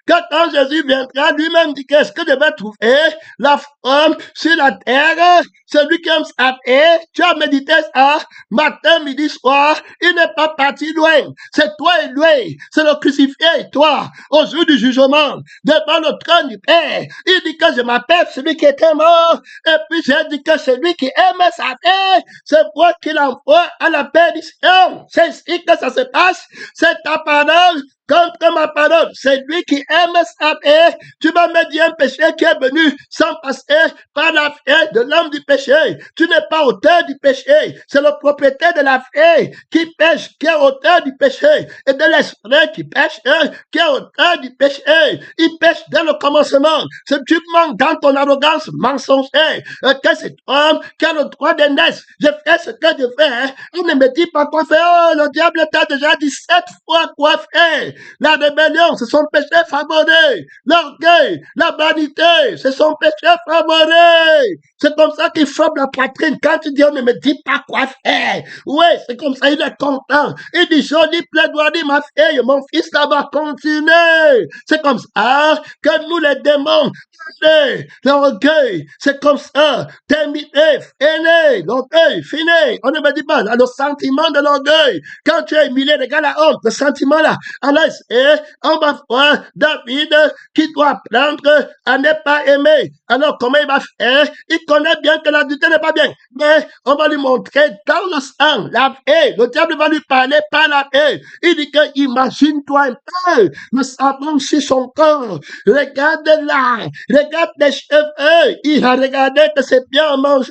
que quand Jésus viendra, lui-même dit qu'est-ce que je vais trouver la femme sur la terre, celui qui aime sa vie, tu as médité ça, matin, midi, soir, il n'est pas parti loin, c'est toi et lui, c'est le crucifié et toi, au jour du jugement, devant le trône du Père, il dit que je m'appelle celui qui était mort, et puis j'ai dit que celui qui aime sa vie, c'est moi qui l'envoie à la perdition, c'est ainsi que ça se passe, c'est ta parole contre ma parole. C'est lui qui aime sa vie. Tu vas me dire un péché qui est venu sans passer par la vie de l'homme du péché. Tu n'es pas auteur du péché. C'est le propriétaire de la vie qui pêche, qui est auteur du péché. Et de l'esprit qui pêche, qui est auteur du péché. Il pêche dès le commencement. Si tu manques dans ton arrogance mensongère, que c'est toi qui a le droit de naître. Je fais ce que je fais. On ne me dit pas quoi faire. Oh, le diable t'a déjà dit 7 fois quoi faire. La rébellion, c'est son péché favori. L'orgueil, la vanité, c'est son péché favori. C'est comme ça qu'il frappe la poitrine quand tu dis on ne me dit pas quoi faire. Oui, c'est comme ça, il est content. Il dit joli plaidoirie, ma fille, mon fils, ça va continuer. C'est comme ça que nous les démons, l'orgueil, c'est comme ça. Terminé, fini, l'orgueil, fini. On ne me dit pas, le sentiment de l'orgueil. Quand tu es humilié, regarde la honte, le sentiment là. Alors, on va voir David qui doit apprendre à ne pas aimer. Alors, comment il va faire? Il connaît bien que l'adultère n'est pas bien. Mais on va lui montrer dans le sang, la haie. Le diable va lui parler par la haie. Il dit que imagine-toi un peu le savon sur son corps. Regarde là. Regarde les cheveux. Il a regardé que c'est bien mangé.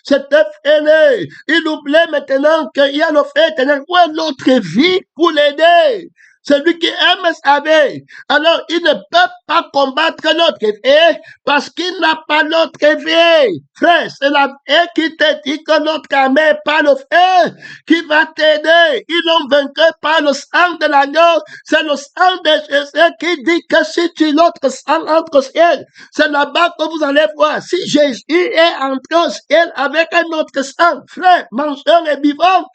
C'est fini. Il oublie maintenant qu'il y a le fait éternel. Où est l'autre vie pour l'aider? Celui qui aime sa vie. Alors, il ne peut pas combattre l'autre vie parce qu'il n'a pas l'autre vie. Frère, c'est la vie qui te dit que notre armée par le feu qui va t'aider. Ils l'ont vaincu par le sang de l'agneau. C'est le sang de Jésus qui dit que si tu l'autre sang entre au ciel, c'est là-bas que vous allez voir. Si Jésus est entré au ciel avec un autre sang, frère, mangeur et vivant,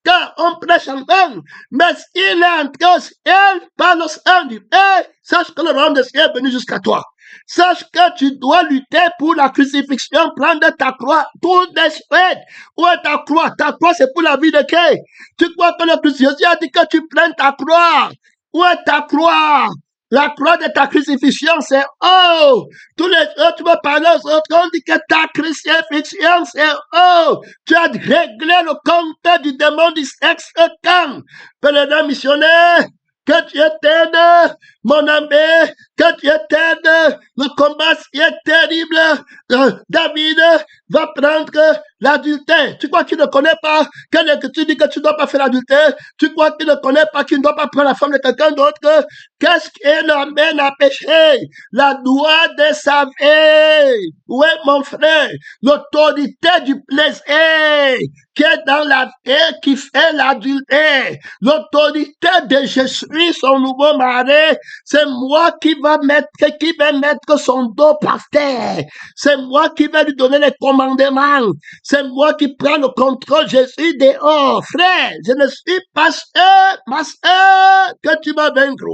car on prêche en vain. Mais s'il est entré au ciel elle parle au sein du Père, sache que le royaume des cieux est venu jusqu'à toi. Sache que tu dois lutter pour la crucifixion, prendre ta croix, tout les fêtes. Où est ta croix? Ta croix, c'est pour la vie de qui? Tu crois que le crucifixien a dit que tu prennes ta croix? Où est ta croix? La croix de ta crucifixion, c'est oh! Tous les autres, tu vas parler aux autres, on dit que ta crucifixion, c'est oh! Tu as réglé le compte du démon du sexe quand? Pèlerin missionnaire, que Dieu t'aide, mon ami, que Dieu t'aide. Le combat est terrible. David va prendre l'adultère. Tu crois qu'il ne connaît pas que tu dis que tu ne dois pas faire l'adultère? Tu crois qu'il ne connaît pas qu'il ne doit pas prendre la femme de quelqu'un d'autre? Qu'est-ce qui l'amène à pécher? La loi de sa vie. Oui, mon frère, l'autorité du plaisir qui est dans la vie qui fait l'adultère. L'autorité de je suis son nouveau mari. C'est moi qui vais mettre son dos par terre. C'est moi qui vais lui donner les commandements. C'est moi qui prends le contrôle. Je suis dehors. Frère, je ne suis pas ma soeur, que tu m'as vaincre.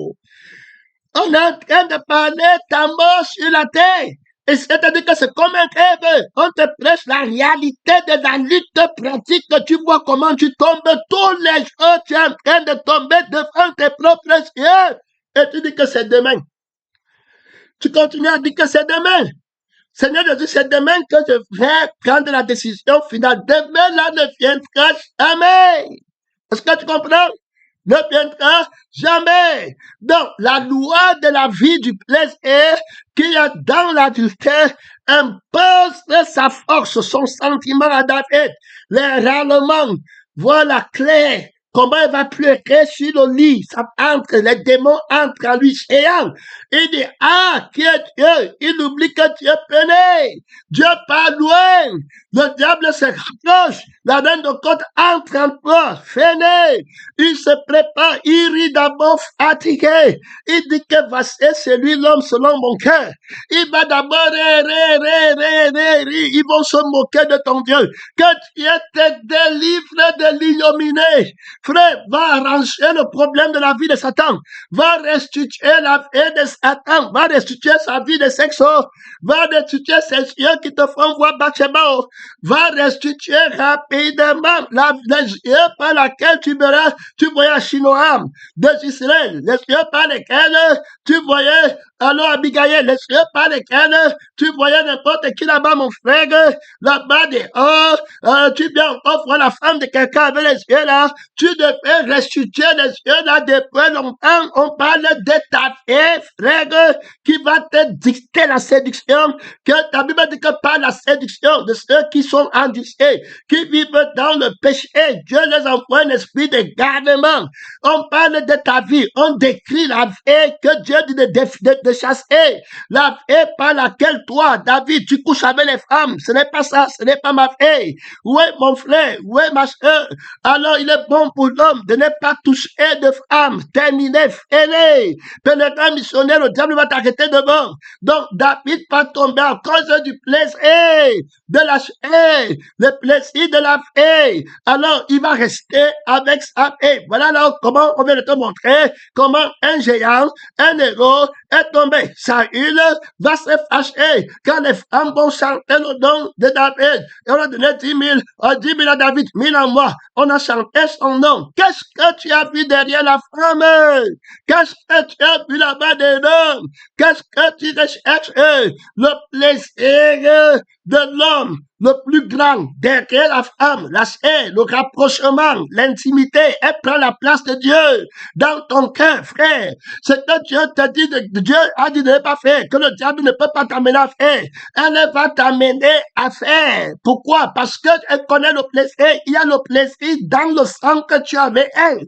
On est en train de parler ta mort sur la terre. Et c'est-à-dire que c'est comme un rêve. On te prêche la réalité de la lutte pratique que tu vois comment tu tombes tous les jours. Tu es en train de tomber devant tes propres yeux. Et tu dis que c'est demain. Tu continues à dire que c'est demain. Seigneur Jésus, c'est demain que je vais prendre la décision finale. Demain, là, ne viendra jamais. Est-ce que tu comprends? Ne viendra jamais. Donc, la loi de la vie du plaisir qui est dans l'adultère impose sa force, son sentiment à David. Les râlements, voilà clair. Comment il va pleurer sur le lit? Ça entre, les démons entrent en lui géant. Il dit, ah, qui est Dieu? Il oublie que Dieu pénètre. Dieu pas loin. Le diable se rapproche. La reine de côte entre en toi. Fainé. Il se prépare. Il rit d'abord fatigué. Il dit que va c'est celui l'homme selon mon cœur. Il va d'abord rire. Ils vont se moquer de ton Dieu. Que Dieu te délivre de l'ignominie. Frère, va arranger le problème de la vie de Satan. Va restituer la vie de Satan. Va restituer sa vie de sexe. Va restituer ses yeux qui te font voir Bathsheba. Va restituer rapidement les yeux par lesquels tu voyais Shinoam de Israël. Les yeux par lesquels tu voyais alors Abigail. Les yeux par lesquels tu voyais n'importe qui là-bas, mon frère. Là-bas dehors, tu viens encore voir la femme de quelqu'un avec les yeux là. Tu devais restituer les yeux là depuis longtemps. On parle de ta fille, frère, qui va te dicter la séduction. Que ta Bible dit que par la séduction de ceux qui sont endurcis, qui vivent dans le péché, Dieu les envoie un esprit de gardement. On parle de ta vie. On décrit la vie que Dieu dit de chasser. La vie par laquelle toi, David, tu couches avec les femmes. Ce n'est pas ça. Ce n'est pas ma fille. Oui, mon frère. Oui, ma soeur. Alors, il est bon pour l'homme de ne pas toucher de femmes. Terminé, fini. Pèlerin missionnaire, le diable va t'arrêter devant. Donc, David va tomber en cause du plaisir de la chair, le plaisir de la fille. Alors, il va rester avec sa fille. Voilà alors comment on vient de te montrer comment un géant, un héros est tombé. Saül va se fâcher quand les femmes vont chanter le nom de David. Et on a donné 10 000 à David, 1000 à moi. On a chanté son nom. Qu'est-ce que tu as vu derrière la femme? Qu'est-ce que tu as vu là-bas des hommes? Qu'est-ce que tu recherches? Le plaisir de l'homme le plus grand derrière la femme, la chair, le rapprochement, l'intimité, elle prend la place de Dieu dans ton cœur, frère. Ce que Dieu t'a dit, Dieu a dit de ne pas faire, que le diable ne peut pas t'amener à faire. Elle va t'amener à faire. Pourquoi? Parce qu'elle connaît le plaisir. Il y a le plaisir dans le sang que tu as avec elle.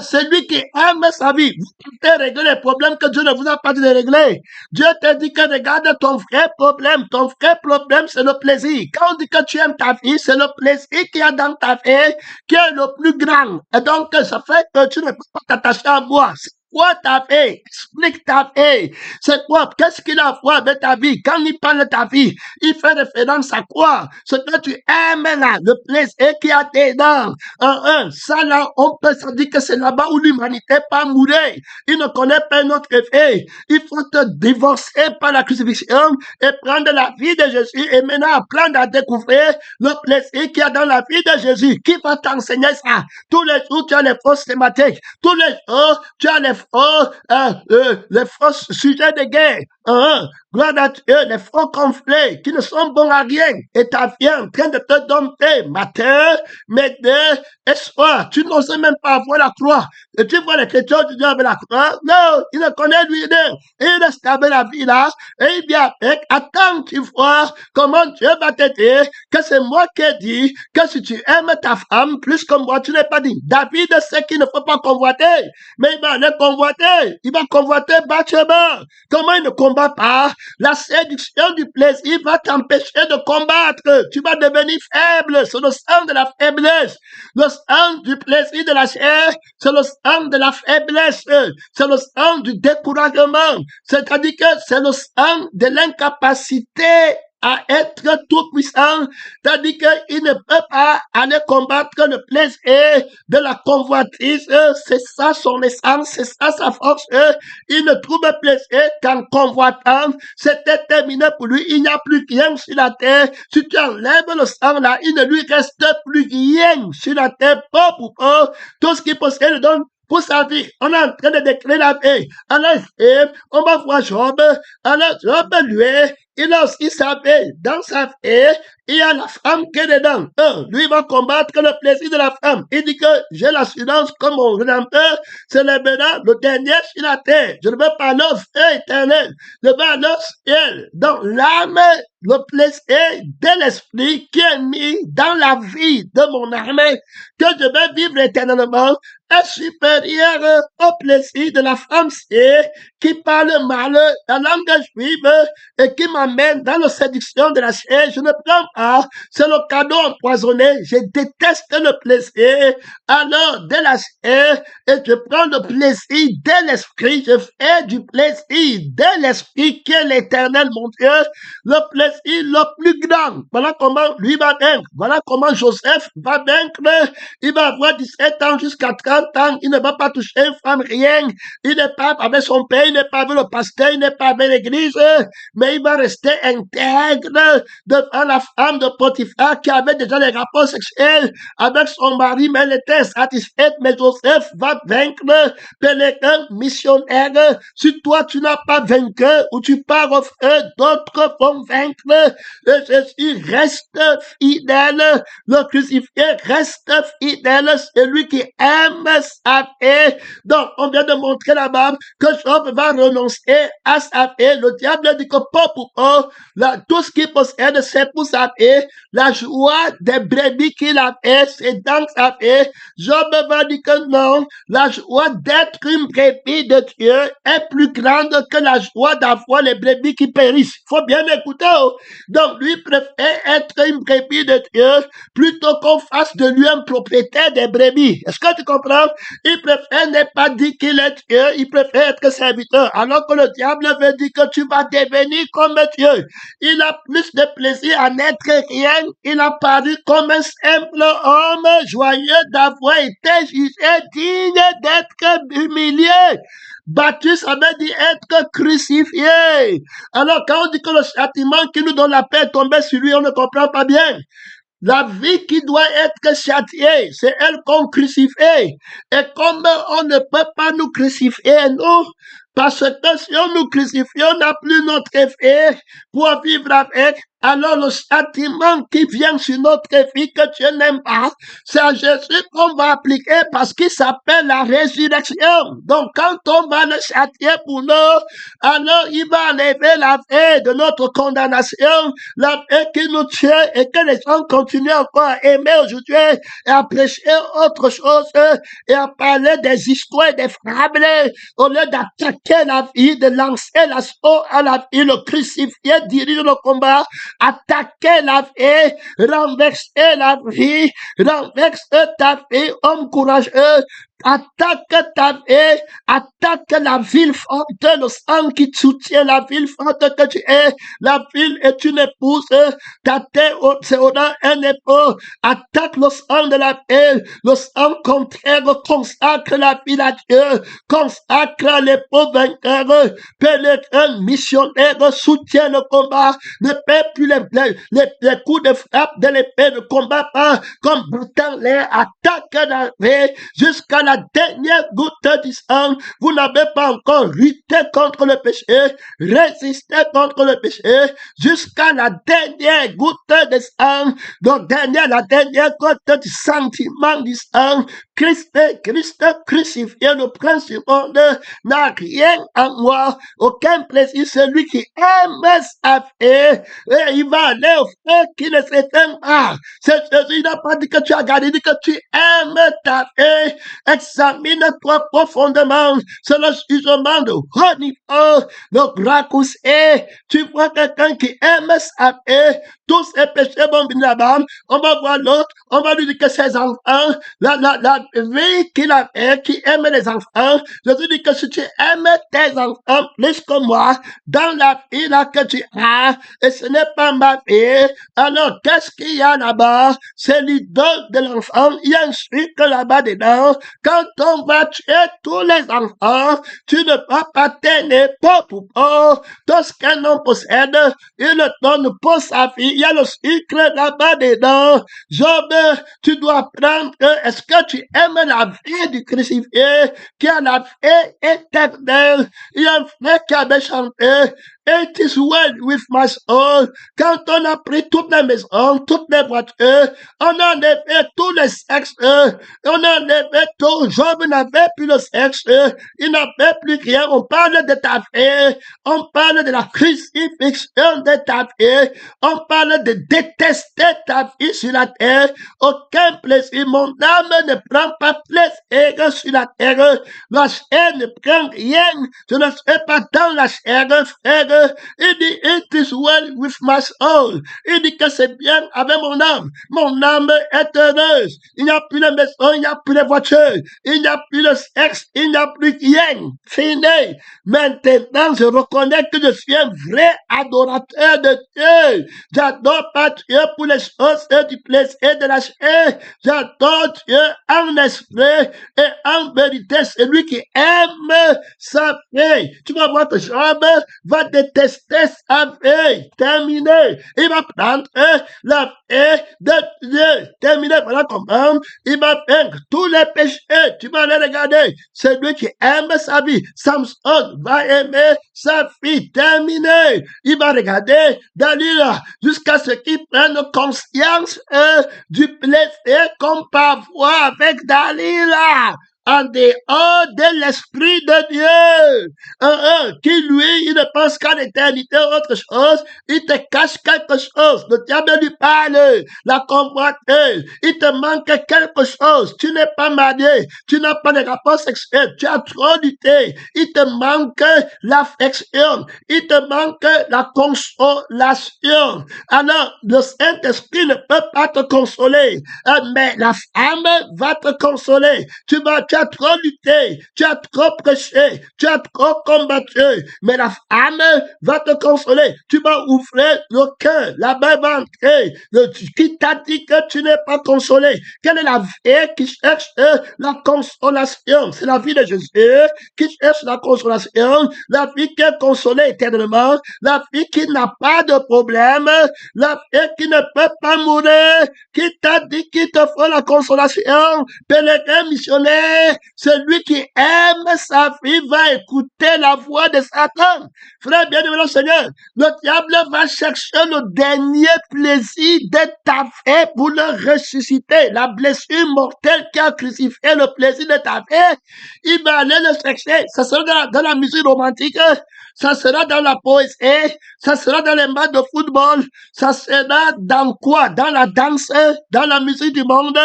Celui qui aime sa vie, vous pouvez régler les problèmes que Dieu ne vous a pas dit de régler. Dieu te dit que regarde ton vrai problème. Ton vrai problème, c'est le plaisir. Quand on dit que tu aimes ta vie, c'est le plaisir qu'il y a dans ta vie qui est le plus grand. Et donc, ça fait que tu ne peux pas t'attacher à moi. quoi ta vie? Explique ta vie. C'est quoi? Qu'est-ce qu'il a à voir avec ta vie? Quand il parle de ta vie, il fait référence à quoi? Ce que tu aimes là, le plaisir qu'il y a dedans. Ça là, on peut se dire que c'est là-bas où l'humanité pas mourir. Il ne connaît pas notre vie. Il faut te divorcer par la crucifixion et prendre la vie de Jésus et maintenant apprendre à découvrir le plaisir qu'il y a dans la vie de Jésus. Qui va t'enseigner ça? Tous les jours, tu as les fausses thématiques. Tous les jours, tu as les faux sujets de guerre. Gloire à Dieu, les faux conflits qui ne sont bons à rien. Et ta vie est en train de te dompter matin, midi et soir. Tu n'oses même pas voir la croix. Et tu vois les chrétiens, tu dis avec la croix. Non, il ne connaît lui rien. Il reste avec la vie là. Et il vient avec. Attends, tu vois comment Dieu va te dire que c'est moi qui ai dit que si tu aimes ta femme plus que moi, tu n'es pas dit. David sait qu'il ne faut pas convoiter. Mais il va aller convoiter. Il va convoiter Bathsheba. Comment il ne combat pas? La séduction du plaisir va t'empêcher de combattre. Tu vas devenir faible. C'est le sang de la faiblesse. Le sang du plaisir de la chair, c'est le sang de la faiblesse. C'est le sang du découragement. C'est-à-dire que c'est le sang de l'incapacité à être tout puissant, c'est-à-dire qu'il ne peut pas aller combattre le plaisir de la convoitise, c'est ça son essence, c'est ça sa force, il ne trouve plaisir qu'en convoitant, c'est terminé pour lui, il n'y a plus rien sur la terre, si tu enlèves le sang là, il ne lui reste plus rien sur la terre, pas pour eux, tout ce qu'il possède le donne pour sa vie. On est en train de déclarer la vie. Alors, on va voir Job. Alors, Job, lui, il a aussi sa vie. Dans sa vie, il y a la femme qui est dedans. Lui va combattre le plaisir de la femme. Il dit que j'ai l'assurance comme mon rédempteur se lèvera le dernier sur la terre. Je ne veux pas le feu éternel. Je veux le ciel. Dans l'âme, le plaisir de l'esprit qui est mis dans la vie de mon âme, que je vais vivre éternellement, est supérieur au plaisir de la femme qui parle mal la langue juive et qui m'amène dans la séduction de la chair. Je ne prends pas, c'est le cadeau empoisonné. Je déteste le plaisir alors de la chair et je prends le plaisir de l'esprit. Je fais du plaisir de l'esprit qui est l'éternel, mon Dieu, le plaisir le plus grand. Voilà comment lui va vaincre. Voilà comment Joseph va vaincre. Il va avoir 17 ans jusqu'à 30 ans. Il ne va pas toucher une femme, rien. Il n'est pas avec son père, il n'est pas avec le pasteur, il n'est pas avec l'église, mais il va rester intègre devant la femme de Potiphar qui avait déjà des rapports sexuels avec son mari, mais elle était satisfaite. Mais Joseph va vaincre quelqu'un missionnaire. Si toi tu n'as pas vaincu ou tu pars au feu, d'autres vont vaincre. Jésus reste fidèle. Le crucifié reste fidèle. C'est lui qui aime sa vie. Donc, on vient de montrer là-bas que Job va renoncer à sa vie. Le diable dit que pas pour eux, tout ce qu'il possède, c'est pour sa vie. La joie des brebis qu'il a fait, c'est dans sa vie. Job va dire que non, la joie d'être une brebis de Dieu est plus grande que la joie d'avoir les brebis qui périssent. Il faut bien écouter. Donc, lui préfère être une brebis de Dieu plutôt qu'on fasse de lui un propriétaire des brebis. Est-ce que tu comprends? Il préfère ne pas dire qu'il est Dieu, il préfère être serviteur. Alors que le diable veut dire que tu vas devenir comme Dieu. Il a plus de plaisir à n'être rien. Il a paru comme un simple homme joyeux d'avoir été jugé, digne d'être humilié. Battu, ça veut dire être crucifié. Alors, quand on dit que le châtiment qui nous donne la paix est tombé sur lui, on ne comprend pas bien. La vie qui doit être châtiée, c'est elle qu'on crucifie. Et comme on ne peut pas nous crucifier, nous, parce que si on nous crucifie, on n'a plus notre effet pour vivre avec. Alors le châtiment qui vient sur notre vie que Dieu n'aime pas, c'est à Jésus qu'on va appliquer parce qu'il s'appelle la résurrection. Donc quand on va le châtier pour nous, alors il va enlever la vie de notre condamnation, la vie qui nous tue et que les gens continuent encore à aimer aujourd'hui et à prêcher autre chose et à parler des histoires des fables au lieu d'attaquer la vie, de lancer l'assaut à la vie, le crucifié dirige le combat. Attaquer la vie, renverser la vie, renverser ta vie, homme courageux, attaque ta vie, attaque la ville forte, le sang qui soutient la ville forte que tu es. La ville est une épouse, ta terre c'est un époux. Attaque le sang de la ville, le sang contraire consacre la ville à Dieu, consacre l'époux vainqueur, pèlerin missionnaire, soutient le combat, ne paie plus les coups de frappe de l'épée, ne combat pas comme brutal l'air, attaque la vie jusqu'à la dernière goutte du sang. Vous n'avez pas encore lutté contre le péché, résisté contre le péché, jusqu'à la dernière goutte de sang, donc la dernière goutte du sentiment du sang. Christ crucifié, le prince du monde, n'a rien en moi, aucun plaisir. Celui qui aime sa vie, et il va aller au feu qui ne s'éteint pas. C'est Jésus, il n'a pas dit que tu as gardé, il dit que tu aimes ta vie. Examine-toi profondément. C'est le jugement de haut niveau, le raccourci. Tu vois quelqu'un qui aime sa vie, tous ses péchés vont venir là-bas. On va voir l'autre, on va lui dire que ses enfants, la vie qu'il a fait, qui aime les enfants. Jésus dit que si tu aimes tes enfants plus que moi, dans la vie là que tu as, et ce n'est pas ma vie, alors qu'est-ce qu'il y a là-bas? C'est l'idole de l'enfant. Il y a un sucre là-bas dedans. Quand on va tuer tous les enfants, tu ne vas pas t'aimer pas pour pas. Tout ce qu'un homme possède, il le donne pour sa vie. Il y a le sucre là-bas dedans. Job, tu dois prendre, est-ce que tu aimes la vie du crucifié, qui a la vie éternelle? Il y a un frère qui avait chanté, It is well with my soul. Quand on a pris toutes les maisons, toutes les voitures, on a enlevé tous les sexes, on a enlevé tout. Job n'avait plus le sexe, il n'avait plus rien. On parle de ta vie, on parle de la crucifixion de ta vie, on parle de détester ta vie sur la terre. Aucun plaisir, mon âme ne prend pas plaisir sur la terre. La chair ne prend rien, je ne suis pas dans la chair, frère. Il dit, it is well with my soul. Il dit que c'est bien avec mon âme. Mon âme est heureuse. Il n'y a plus de maison, il n'y a plus de voiture, il n'y a plus de sexe, il n'y a plus rien. Fini. Maintenant, je reconnais que je suis un vrai adorateur de Dieu. J'adore pas Dieu pour les choses du plaisir de la chair. J'adore Dieu en esprit et en vérité. C'est lui qui aime sa vie. Tu vas voir que Job va détester sa vie. Terminé. Il va prendre la vie de Dieu. Terminé. Voilà comment il va vaincre tous les péchés. Tu vas aller regarder. C'est lui qui aime sa vie. Samson va aimer sa vie. Terminé. Il va regarder Dalila jusqu'à ce qu'il prenne conscience du plaisir qu'on peut avoir avec Dalila. En dehors de l'Esprit de Dieu, qui lui, il ne pense qu'à l'éternité ou autre chose, il te cache quelque chose, le diable lui parle, la convoiteuse, il te manque quelque chose, tu n'es pas marié, tu n'as pas de rapport sexuel, tu as trop lutté, il te manque l'affection, il te manque la consolation. Alors, le Saint-Esprit ne peut pas te consoler, mais la femme va te consoler. Tu as trop lutté, tu as trop prêché, tu as trop combattu, mais la femme va te consoler. Tu vas ouvrir le cœur, la main va entrer. Qui t'a dit que tu n'es pas consolé? Quelle est la vie qui cherche la consolation? C'est la vie de Jésus qui cherche la consolation, la vie qui est consolée éternellement, la vie qui n'a pas de problème, la vie qui ne peut pas mourir. Qui t'a dit qu'il te faut la consolation? Pèlerin missionnaire, celui qui aime sa vie va écouter la voix de Satan. Frère bien-aimé dans le Seigneur, le diable va chercher le dernier plaisir de ta vie pour le ressusciter. La blessure mortelle qui a crucifié le plaisir de ta vie, il va aller le chercher. Ça sera dans la musique romantique, ça sera dans la poésie, ça sera dans les matchs de football, ça sera dans quoi? Dans la danse, dans la musique du monde,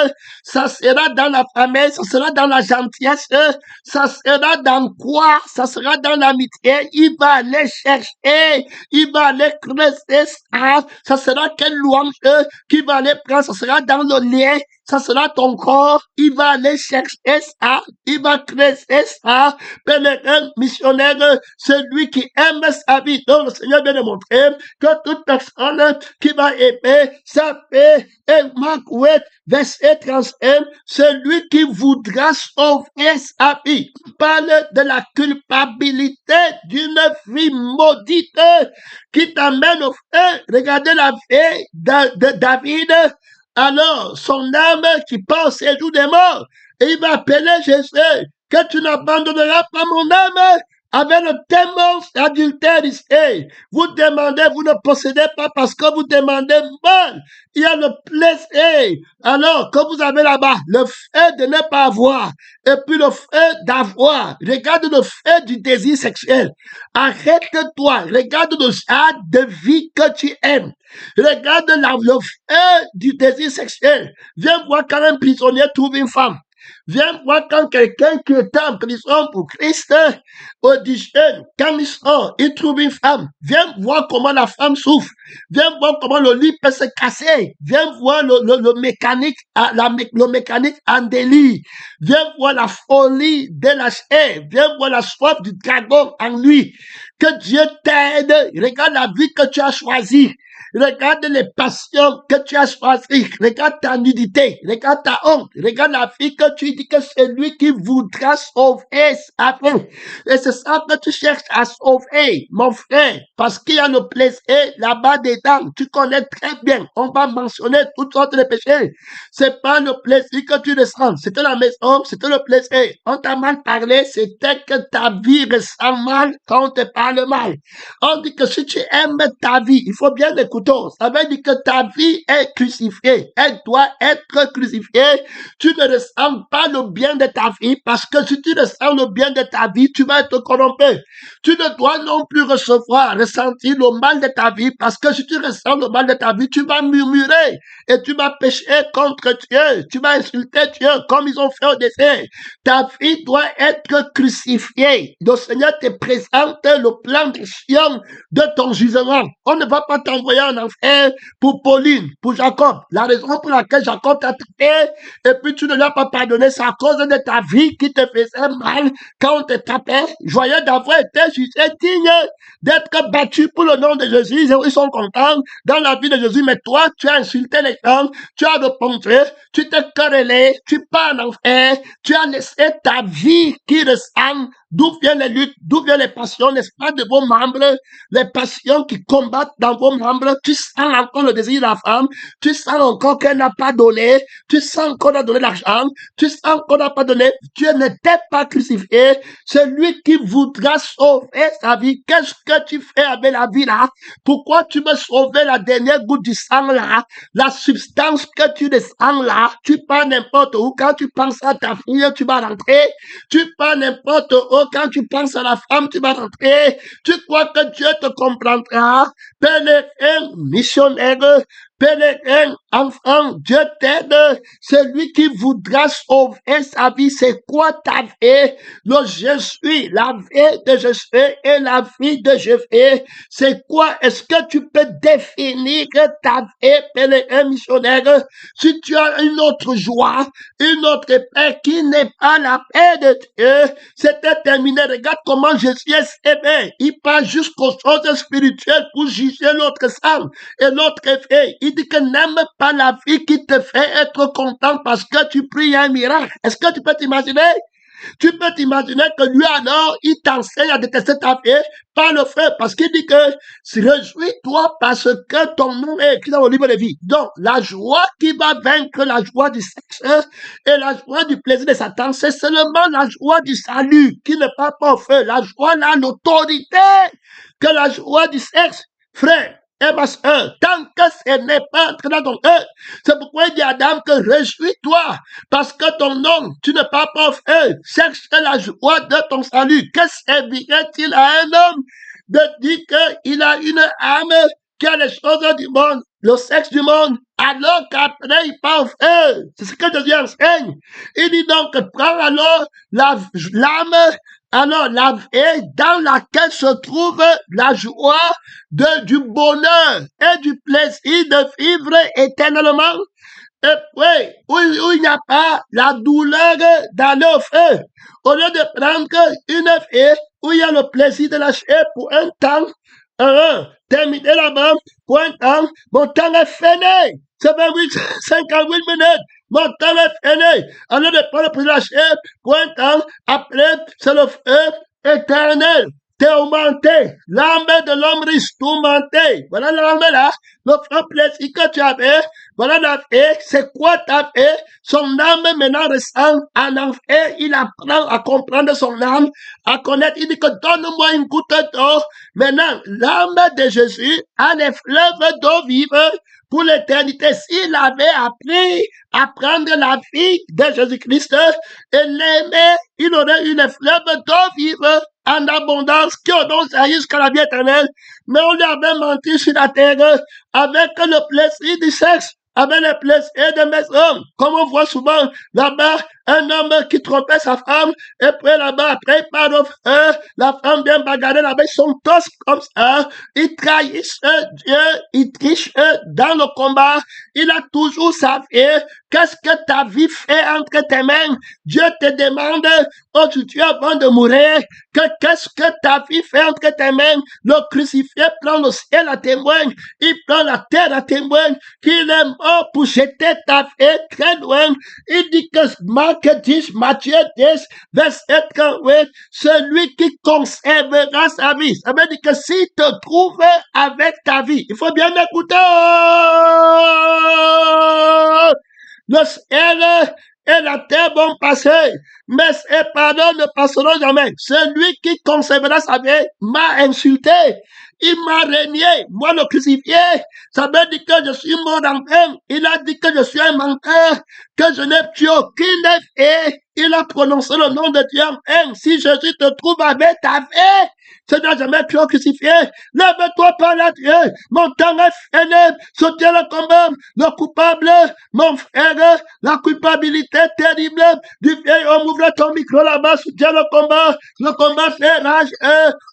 ça sera dans la famille, ça sera dans la gentillesse, ça sera dans quoi? Ça sera dans l'amitié. Il va aller chercher, il va aller creuser ça. Ça sera quelle louange qu'il va aller prendre? Ça sera dans le lien, ça sera ton corps, il va aller chercher ça, il va creuser ça, pèlerin, missionnaire, celui qui aime sa vie. Donc, le Seigneur vient de montrer que toute personne qui va aimer sa paix, et Marc 8, verset 31, celui qui voudra sauver sa vie, parle de la culpabilité d'une vie maudite qui t'amène au feu. Regardez la vie de David. Alors, son âme qui pense et joue des morts, et il va appeler Jésus, que tu n'abandonneras pas mon âme avec le démon adultère ici. Vous demandez, vous ne possédez pas parce que vous demandez mal. Il y a le plaisir. Alors, que vous avez là-bas, le fait de ne pas avoir, et puis le fait d'avoir. Regarde le fait du désir sexuel. Arrête-toi. Regarde le genre de vie que tu aimes. Regarde le fait du désir sexuel. Viens voir quand un prisonnier trouve une femme. Viens voir quand quelqu'un qui est en prison pour Christ, auditionne, quand il trouve une femme. Viens voir comment la femme souffre. Viens voir comment le lit peut se casser. Viens voir le mécanique, le mécanique en délire. Viens voir la folie de la chair. Viens voir la soif du dragon en lui. Que Dieu t'aide. Regarde la vie que tu as choisie. Regarde les passions que tu as choisies. Regarde ta nudité. Regarde ta honte. Regarde la vie que tu dis que c'est lui qui voudra sauver sa vie. Et c'est ça que tu cherches à sauver, mon frère. Parce qu'il y a le plaisir là-bas dedans. Tu connais très bien. On va mentionner toutes sortes de péchés. C'est pas le plaisir que tu ressens. C'était la maison, c'était le plaisir. On t'a mal parlé, c'était que ta vie ressent mal quand on te parle mal. On dit que si tu aimes ta vie, il faut bien l'écouter. Ça veut dire que ta vie est crucifiée. Elle doit être crucifiée. Tu ne ressens pas le bien de ta vie parce que si tu ressens le bien de ta vie, tu vas être corrompu. Tu ne dois non plus ressentir le mal de ta vie parce que si tu ressens le mal de ta vie, tu vas murmurer et tu vas pécher contre Dieu. Tu vas insulter Dieu comme ils ont fait au désert. Ta vie doit être crucifiée. Le Seigneur te présente le plan d'action de ton jugement. On ne va pas t'envoyer en enfer pour Pauline, pour Jacob. La raison pour laquelle Jacob t'a traité et puis tu ne lui as pas pardonné, c'est à cause de ta vie qui te faisait mal quand on te tapait. Joyeux d'avoir été jugé digne d'être battu pour le nom de Jésus. Ils sont contents dans la vie de Jésus, mais toi, tu as insulté les gens, tu as repenté, tu t'es querellé, tu pars en enfer, tu as laissé ta vie qui ressemble. D'où viennent les luttes, d'où viennent les passions, n'est-ce pas, de vos membres, les passions qui combattent dans vos membres. Tu sens encore le désir de la femme, tu sens encore qu'elle n'a pas donné, tu sens qu'on a donné l'argent, tu sens qu'on n'a pas donné. Dieu n'était pas crucifié, c'est lui qui voudra sauver sa vie. Qu'est-ce que tu fais avec la vie là? Pourquoi tu veux sauver la dernière goutte du sang là? La substance que tu descends là, tu pars n'importe où. Quand tu penses à ta fille, tu vas rentrer. Tu pars n'importe où. Quand tu penses à la femme, tu vas rentrer. Tu crois que Dieu te comprendra. Pèlerin, missionnaire, pèlerin, enfant, Dieu t'aide. Celui qui voudra sauver sa vie, c'est quoi ta vie? Le je suis, la vie de je suis et la vie de je fais. C'est quoi? Est-ce que tu peux définir ta vie, pèlerin, missionnaire? Si tu as une autre joie, une autre paix qui n'est pas la paix de Dieu, c'était terminé. Regarde comment Jésus est aimé. Il parle jusqu'aux choses spirituelles pour juger l'autre sang et l'autre effet. Il dit que n'aime pas la vie qui te fait être content parce que tu pries un miracle. Est-ce que tu peux t'imaginer? Tu peux t'imaginer que lui alors, il t'enseigne à détester ta vie par le fait, parce qu'il dit que réjouis-toi parce que ton nom est écrit dans le livre de vie. Donc, la joie qui va vaincre la joie du sexe et la joie du plaisir de Satan, c'est seulement la joie du salut qui ne part pas au feu. La joie là, l'autorité que la joie du sexe, frère. Et ma soeur, tant que ce n'est pas entré dans ton cœur, c'est pourquoi il dit à Adam que réjouis-toi, parce que ton nom, tu ne pars pas au feu, cherche la joie de ton salut. Que servirait-il à un homme de dire qu'il a une âme qui a les choses du monde, le sexe du monde, alors qu'après il part au feu? C'est ce que Jésus enseigne. Il dit donc, prends alors l'âme, alors la vie dans laquelle se trouve la joie du bonheur et du plaisir de vivre éternellement. Et puis, où il n'y a pas la douleur d'aller au feu, au lieu de prendre une fée où il y a le plaisir de lâcher pour un temps, terminer là-bas pour un temps, mon temps est fini. C'est 58 minutes. Mon temps est fini. Au lieu de prendre le plaisir de lâcher pour un temps, après, c'est le feu éternel. Tourmenté, l'âme de l'homme riche, tourmenté. Voilà l'âme là, le franc plaisir que tu avais. Voilà la fée, c'est quoi ta fée? Son âme maintenant ressent en enfer, il apprend à comprendre son âme, à connaître, il dit que donne-moi une goutte d'eau. Maintenant, l'âme de Jésus a les fleuves d'eau vive pour l'éternité. S'il avait appris à prendre la vie de Jésus-Christ et l'aimer, il aurait eu les fleuves d'eau vive en abondance qui ont donc jailli jusqu'à la vie éternelle. Mais on lui avait menti sur la terre avec le plaisir du sexe, avec le plaisir de mes hommes. Comme on voit souvent là-bas, un homme qui trompait sa femme, et puis là-bas, après, il parle au feu, la femme vient bagarrer là-bas, ils sont tous comme ça, ils trahissent Dieu, ils trichent dans le combat, il a toujours sa vie. Qu'est-ce que ta vie fait entre tes mains? Dieu te demande aujourd'hui avant de mourir, qu'est-ce que ta vie fait entre tes mains? Le crucifié prend le ciel à témoin, il prend la terre à témoin, qu'il est mort pour jeter ta vie très loin. Il dit que Marc 10, Matthieu 10, verset 38, celui qui conservera sa vie. Ça veut dire que s'il te trouve avec ta vie, il faut bien écouter. Le ciel et la terre vont passer, mais ses paroles ne passeront jamais. Celui qui conservera sa vie m'a insulté. Il m'a régné, moi le crucifié. Ça veut dire que je suis mort en vain. Il a dit que je suis un menteur, que je n'ai tué aucune et il a prononcé le nom de Dieu en vain. Si Jésus te trouve avec ta vie, tu n'as jamais pu crucifié. Lève-toi par la Dieu. Mon temps est fini. Soutiens le combat. Le coupable, mon frère, la culpabilité terrible du vieil homme. Ouvre ton micro là-bas. Soutiens le combat. Le combat fait rage.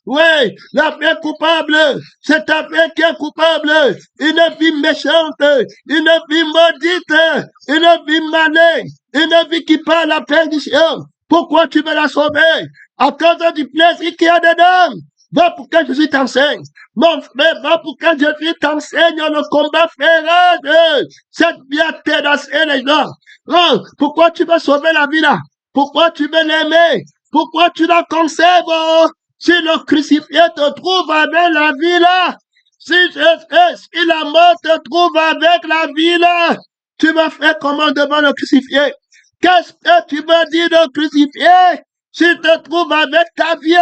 Oui, la vie coupable. C'est ta vie qui est coupable. Une vie méchante. Une vie maudite. Une vie malée. Une vie qui parle à la perdition. Pourquoi tu veux la sauver? À cause du plaisir qu'il y a dedans. Va pour que Jésus t'enseigne. Mon frère, va pour que Jésus t'enseigne le combat féroce. Cette vie à terrasser les gens. Oh, pourquoi tu veux sauver la vie là? Pourquoi tu veux l'aimer? Pourquoi tu la conserves? Oh? Si le crucifié te trouve avec la vie là, si la mort te trouve avec la vie là, tu vas faire comment devant le crucifié? Qu'est-ce que tu vas dire de crucifié? S'il te trouve avec ta vie,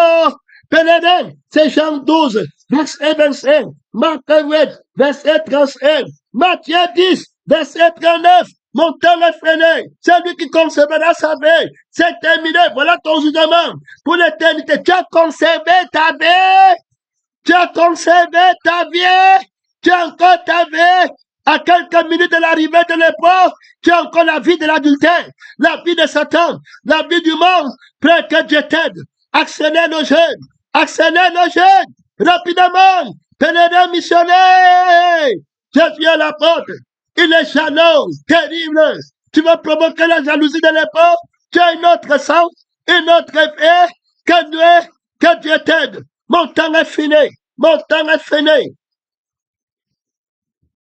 Pélédin, c'est Jean 12, verset 25, Marc 8, verset 35, Matthieu 10, verset 39, mon temps est freiné, celui qui conservera sa vie, c'est terminé, voilà ton jugement pour l'éternité. Tu as conservé ta vie, tu as conservé ta vie, tu as encore ta vie. À quelques minutes de l'arrivée de l'époque, tu as encore la vie de l'adultère, la vie de Satan, la vie du monde. Près que Dieu t'aide. Accélère le jeûne. Accélère le jeûne. Rapidement. Pèlerin missionnaire. Jésus à la porte. Il est jaloux. Terrible. Tu vas provoquer la jalousie de l'époque. Tu as une autre sens, une autre vie. Que Dieu t'aide. Mon temps est fini. Mon temps est fini.